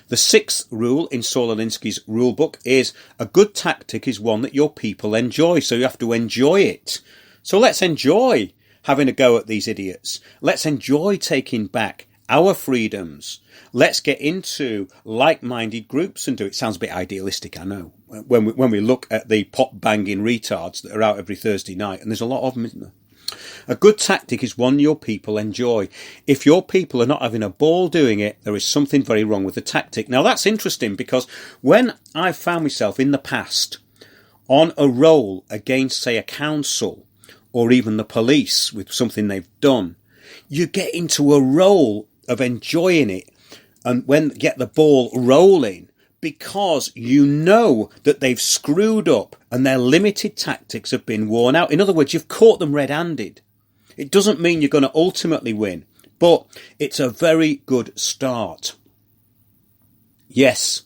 The sixth rule in Saul Alinsky's rule book is a good tactic is one that your people enjoy, so you have to enjoy it. So let's enjoy having a go at these idiots. Let's enjoy taking back our freedoms. Let's get into like-minded groups and do it. Sounds a bit idealistic, I know, when we look at the pot-banging retards that are out every Thursday night, and there's a lot of them, isn't there? A good tactic is one your people enjoy. If your people are not having a ball doing it, there is something very wrong with the tactic. Now, that's interesting because when I've found myself in the past on a roll against, say, a council or even the police with something they've done, you get into a role of enjoying it and get the ball rolling because you know that they've screwed up and their limited tactics have been worn out. In other words, you've caught them red-handed. It doesn't mean you're going to ultimately win, but it's a very good start. Yes,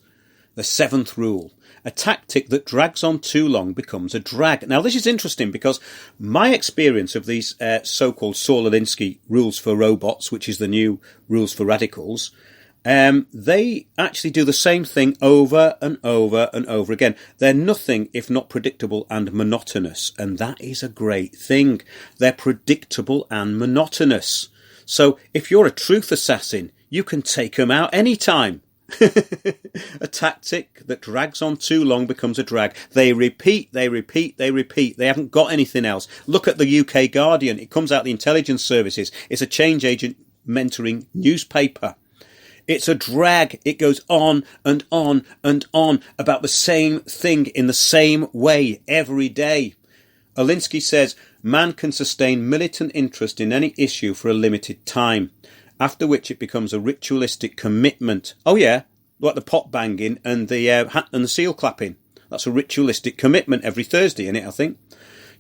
the seventh rule. A tactic that drags on too long becomes a drag. Now, this is interesting because my experience of these so-called Saul Alinsky rules for robots, which is the new rules for radicals, they actually do the same thing over and over and over again. They're nothing if not predictable and monotonous, and that is a great thing. They're predictable and monotonous. So if you're a truth assassin, you can take them out anytime. A tactic that drags on too long becomes a drag. They repeat, they repeat, they repeat. They haven't got anything else. Look at the UK Guardian. It comes out the intelligence services. It's a change agent mentoring newspaper. It's a drag. It goes on and on and on about the same thing in the same way every day. Alinsky says, man can sustain militant interest in any issue for a limited time, after which it becomes a ritualistic commitment. Oh yeah, like the pot banging and the seal clapping. That's a ritualistic commitment every Thursday, isn't it, I think?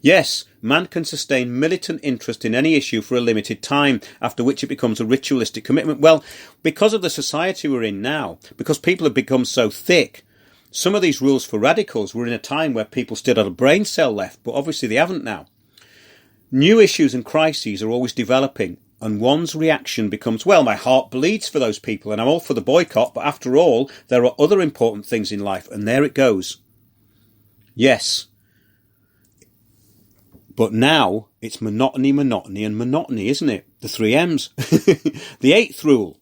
Yes, man can sustain militant interest in any issue for a limited time, after which it becomes a ritualistic commitment. Well, because of the society we're in now, because people have become so thick, some of these rules for radicals were in a time where people still had a brain cell left, but obviously they haven't now. New issues and crises are always developing, and one's reaction becomes, well, my heart bleeds for those people and I'm all for the boycott, but after all, there are other important things in life, and there it goes. Yes. But now it's monotony, monotony and monotony, isn't it? The 3 M's. The 8th rule.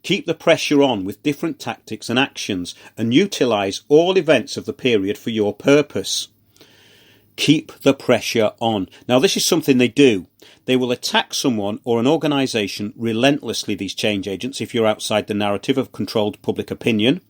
Keep the pressure on with different tactics and actions and utilise all events of the period for your purpose. Keep the pressure on. Now, this is something they do. They will attack someone or an organisation relentlessly, these change agents, if you're outside the narrative of controlled public opinion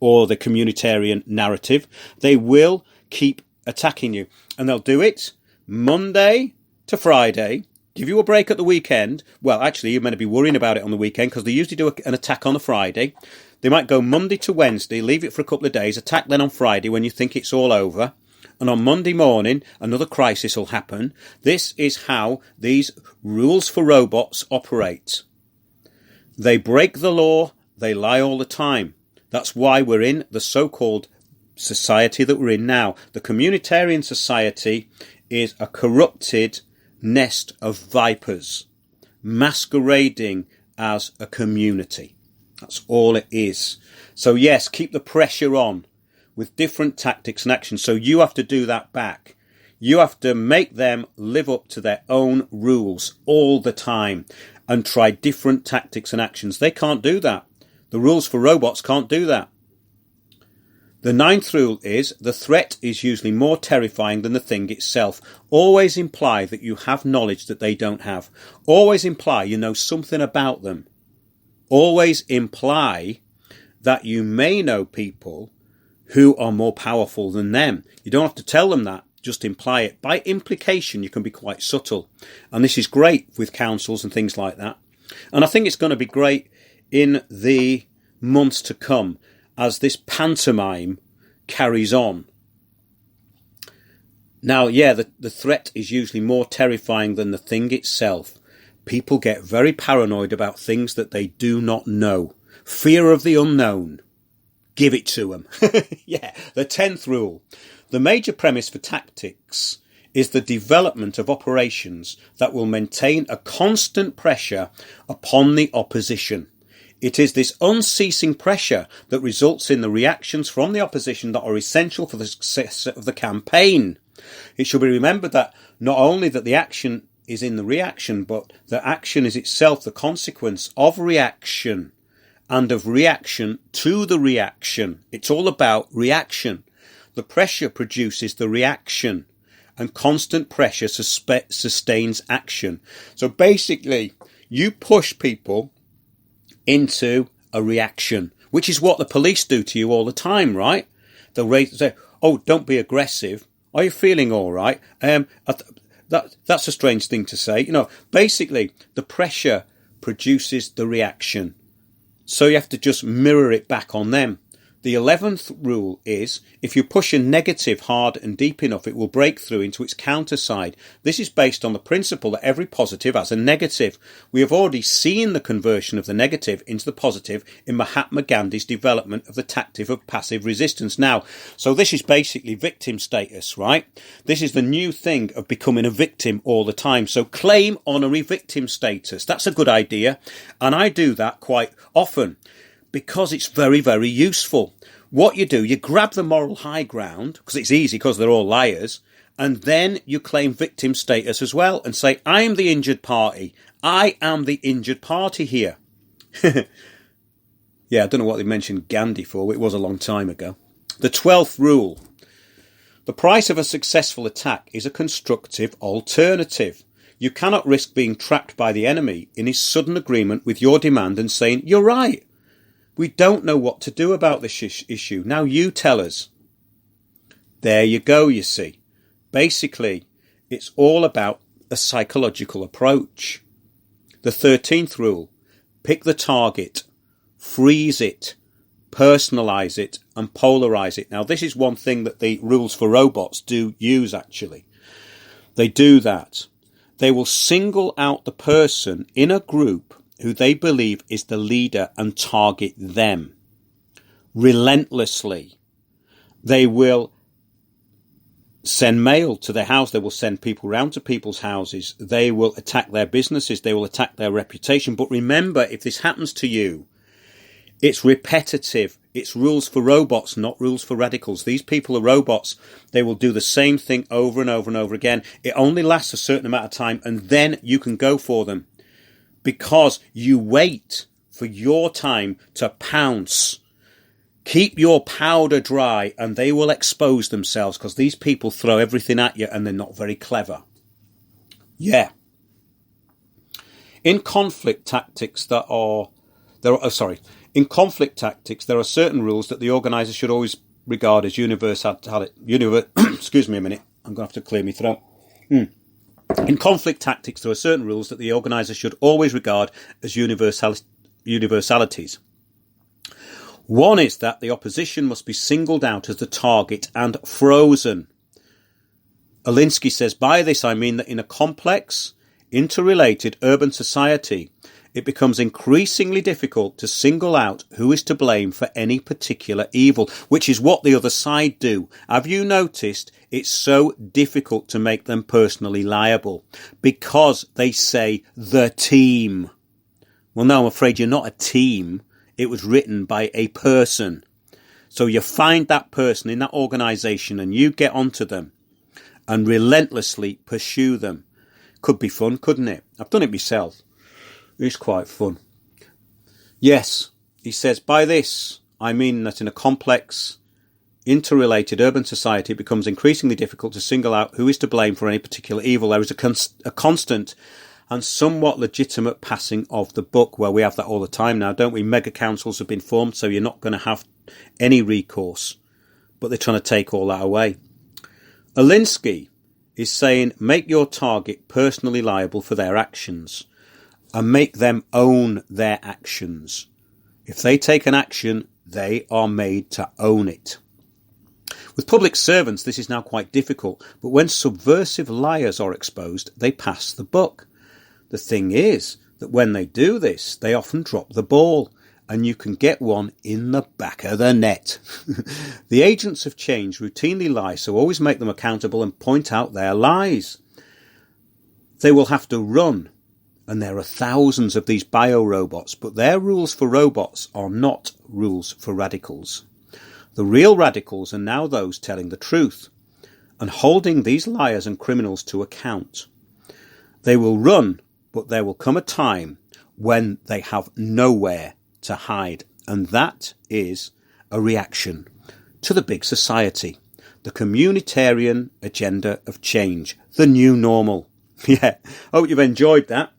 or the communitarian narrative. They will keep attacking you. And they'll do it Monday to Friday, give you a break at the weekend. Well, actually, you're meant to be worrying about it on the weekend because they usually do an attack on a Friday. They might go Monday to Wednesday, leave it for a couple of days, attack then on Friday when you think it's all over. And on Monday morning, another crisis will happen. This is how these rules for robots operate. They break the law. They lie all the time. That's why we're in the so-called society that we're in now. The communitarian society is a corrupted nest of vipers masquerading as a community. That's all it is. So yes, keep the pressure on with different tactics and actions. So you have to do that back. You have to make them live up to their own rules all the time and try different tactics and actions. They can't do that. The rules for robots can't do that. The 9th rule is the threat is usually more terrifying than the thing itself. Always imply that you have knowledge that they don't have. Always imply you know something about them. Always imply that you may know people who are more powerful than them. You don't have to tell them that, just imply it. By implication, you can be quite subtle. And this is great with councils and things like that. And I think it's going to be great in the months to come as this pantomime carries on. Now, yeah, the threat is usually more terrifying than the thing itself. People get very paranoid about things that they do not know. Fear of the unknown. Give it to them. Yeah, the 10th rule. The major premise for tactics is the development of operations that will maintain a constant pressure upon the opposition. It is this unceasing pressure that results in the reactions from the opposition that are essential for the success of the campaign. It should be remembered that not only that the action is in the reaction, but the action is itself the consequence of reaction and of reaction to the reaction. It's all about reaction. The pressure produces the reaction, and constant pressure sustains action. So basically, you push people into a reaction, which is what the police do to you all the time, right? They'll say, "Oh, don't be aggressive. Are you feeling all right?" That's a strange thing to say. You know, basically, the pressure produces the reaction. So you have to just mirror it back on them. The 11th rule is, if you push a negative hard and deep enough, it will break through into its counter side. This is based on the principle that every positive has a negative. We have already seen the conversion of the negative into the positive in Mahatma Gandhi's development of the tactic of passive resistance. Now, so this is basically victim status, right? This is the new thing of becoming a victim all the time. So claim honorary victim status. That's a good idea. And I do that quite often, because it's very, very useful. What you do, you grab the moral high ground, because it's easy because they're all liars, and then you claim victim status as well and say, I am the injured party. I am the injured party here. Yeah, I don't know what they mentioned Gandhi for. It was a long time ago. The 12th rule. The price of a successful attack is a constructive alternative. You cannot risk being trapped by the enemy in his sudden agreement with your demand and saying, you're right. We don't know what to do about this issue. Now you tell us. There you go, you see. Basically, it's all about a psychological approach. The 13th rule. Pick the target. Freeze it. Personalise it. And polarise it. Now, this is one thing that the rules for robots do use, actually. They do that. They will single out the person in a group who they believe is the leader and target them relentlessly. They will send mail to their house. They will send people round to people's houses. They will attack their businesses. They will attack their reputation. But remember, if this happens to you, it's repetitive. It's rules for robots, not rules for radicals. These people are robots. They will do the same thing over and over and over again. It only lasts a certain amount of time, and then you can go for them. Because you wait for your time to pounce. Keep your powder dry and they will expose themselves, because these people throw everything at you and they're not very clever. Yeah. In conflict tactics, there are certain rules that the organizer should always regard as excuse me a minute, I'm going to have to clear my throat. In conflict tactics, there are certain rules that the organizer should always regard as universalities. One is that the opposition must be singled out as the target and frozen. Alinsky says, by this I mean that in a complex, interrelated urban society, it becomes increasingly difficult to single out who is to blame for any particular evil, which is what the other side do. Have you noticed it's so difficult to make them personally liable? Because they say the team. Well, no, I'm afraid you're not a team. It was written by a person. So you find that person in that organisation and you get onto them and relentlessly pursue them. Could be fun, couldn't it? I've done it myself. It's quite fun. Yes, he says, by this I mean that in a complex, interrelated urban society, it becomes increasingly difficult to single out who is to blame for any particular evil. There is a constant and somewhat legitimate passing of the buck. Well, we have that all the time now, don't we? Mega councils have been formed, so you're not going to have any recourse. But they're trying to take all that away. Alinsky is saying, make your target personally liable for their actions and make them own their actions. If they take an action, they are made to own it. With public servants, this is now quite difficult, but when subversive liars are exposed, they pass the buck. The thing is that when they do this, they often drop the ball, and you can get one in the back of the net. The agents of change routinely lie, so always make them accountable and point out their lies. They will have to run, and there are thousands of these bio-robots, but their rules for robots are not rules for radicals. The real radicals are now those telling the truth and holding these liars and criminals to account. They will run, but there will come a time when they have nowhere to hide, and that is a reaction to the big society, the communitarian agenda of change, the new normal. Yeah, hope you've enjoyed that.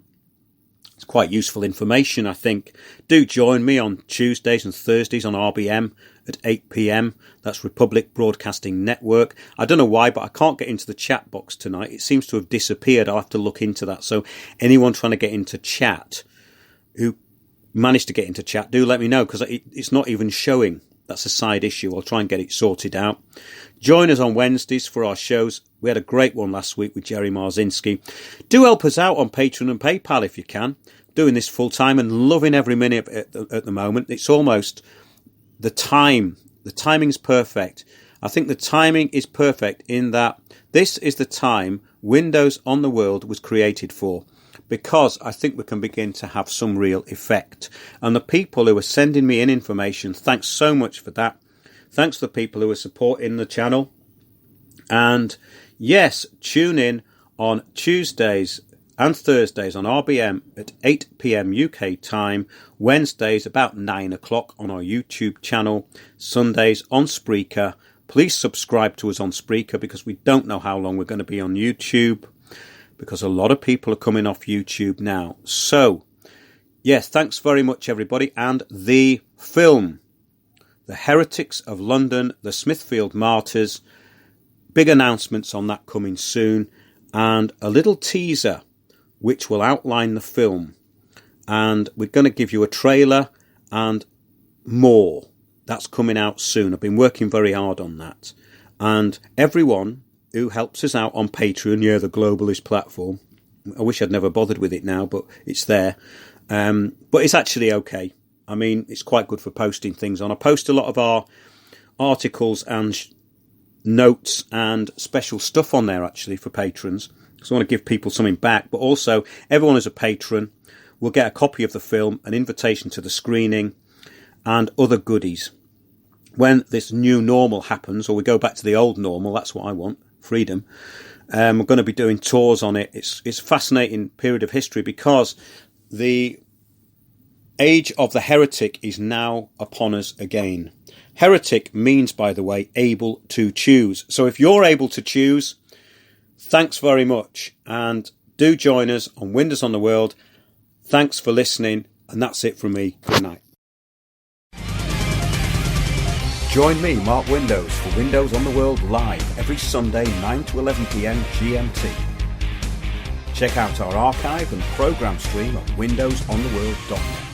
It's quite useful information, I think. Do join me on Tuesdays and Thursdays on RBM at 8 p.m. That's Republic Broadcasting Network. I don't know why, but I can't get into the chat box tonight. It seems to have disappeared. I'll have to look into that. So anyone trying to get into chat who managed to get into chat, do let me know, because it's not even showing. That's a side issue. I'll try and get it sorted out. Join us on Wednesdays for our shows. We had a great one last week with Jerry Marzinski. Do help us out on Patreon and PayPal if you can. Doing this full time and loving every minute at the moment. It's almost the time. The timing's perfect. I think the timing is perfect in that this is the time Windows on the World was created for, because I think we can begin to have some real effect. And the people who are sending me in information, thanks so much for that. Thanks to the people who are supporting the channel. And yes, tune in on Tuesdays and Thursdays on RBM at 8 p.m. UK time, Wednesdays about 9 o'clock on our YouTube channel, Sundays on Spreaker. Please subscribe to us on Spreaker, because we don't know how long we're going to be on YouTube, because a lot of people are coming off YouTube now. So, yes, thanks very much, everybody. And the film, The Heretics of London, The Smithfield Martyrs, big announcements on that coming soon, and a little teaser which will outline the film. And we're going to give you a trailer and more. That's coming out soon. I've been working very hard on that. And everyone who helps us out on Patreon, the globalist platform. I wish I'd never bothered with it now, but it's there. But it's actually okay. I mean, it's quite good for posting things on. I post a lot of our articles and notes and special stuff on there, actually, for patrons. So I want to give people something back. But also, everyone who's a patron will get a copy of the film, an invitation to the screening, and other goodies. When this new normal happens, or we go back to the old normal, that's what I want, freedom. We're going to be doing tours on it. It's a fascinating period of history, because the age of the heretic is now upon us again. Heretic means, by the way, able to choose. So if you're able to choose, thanks very much. And do join us on Windows on the World. Thanks for listening. And that's it from me. Good night. Join me, Mark Windows, for Windows on the World live every Sunday 9 to 11 p.m. GMT. Check out our archive and program stream at windowsontheworld.net.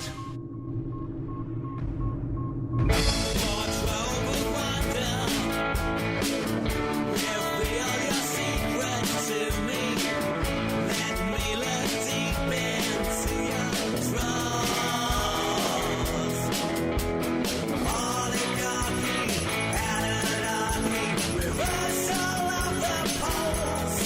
Reversal of the poles.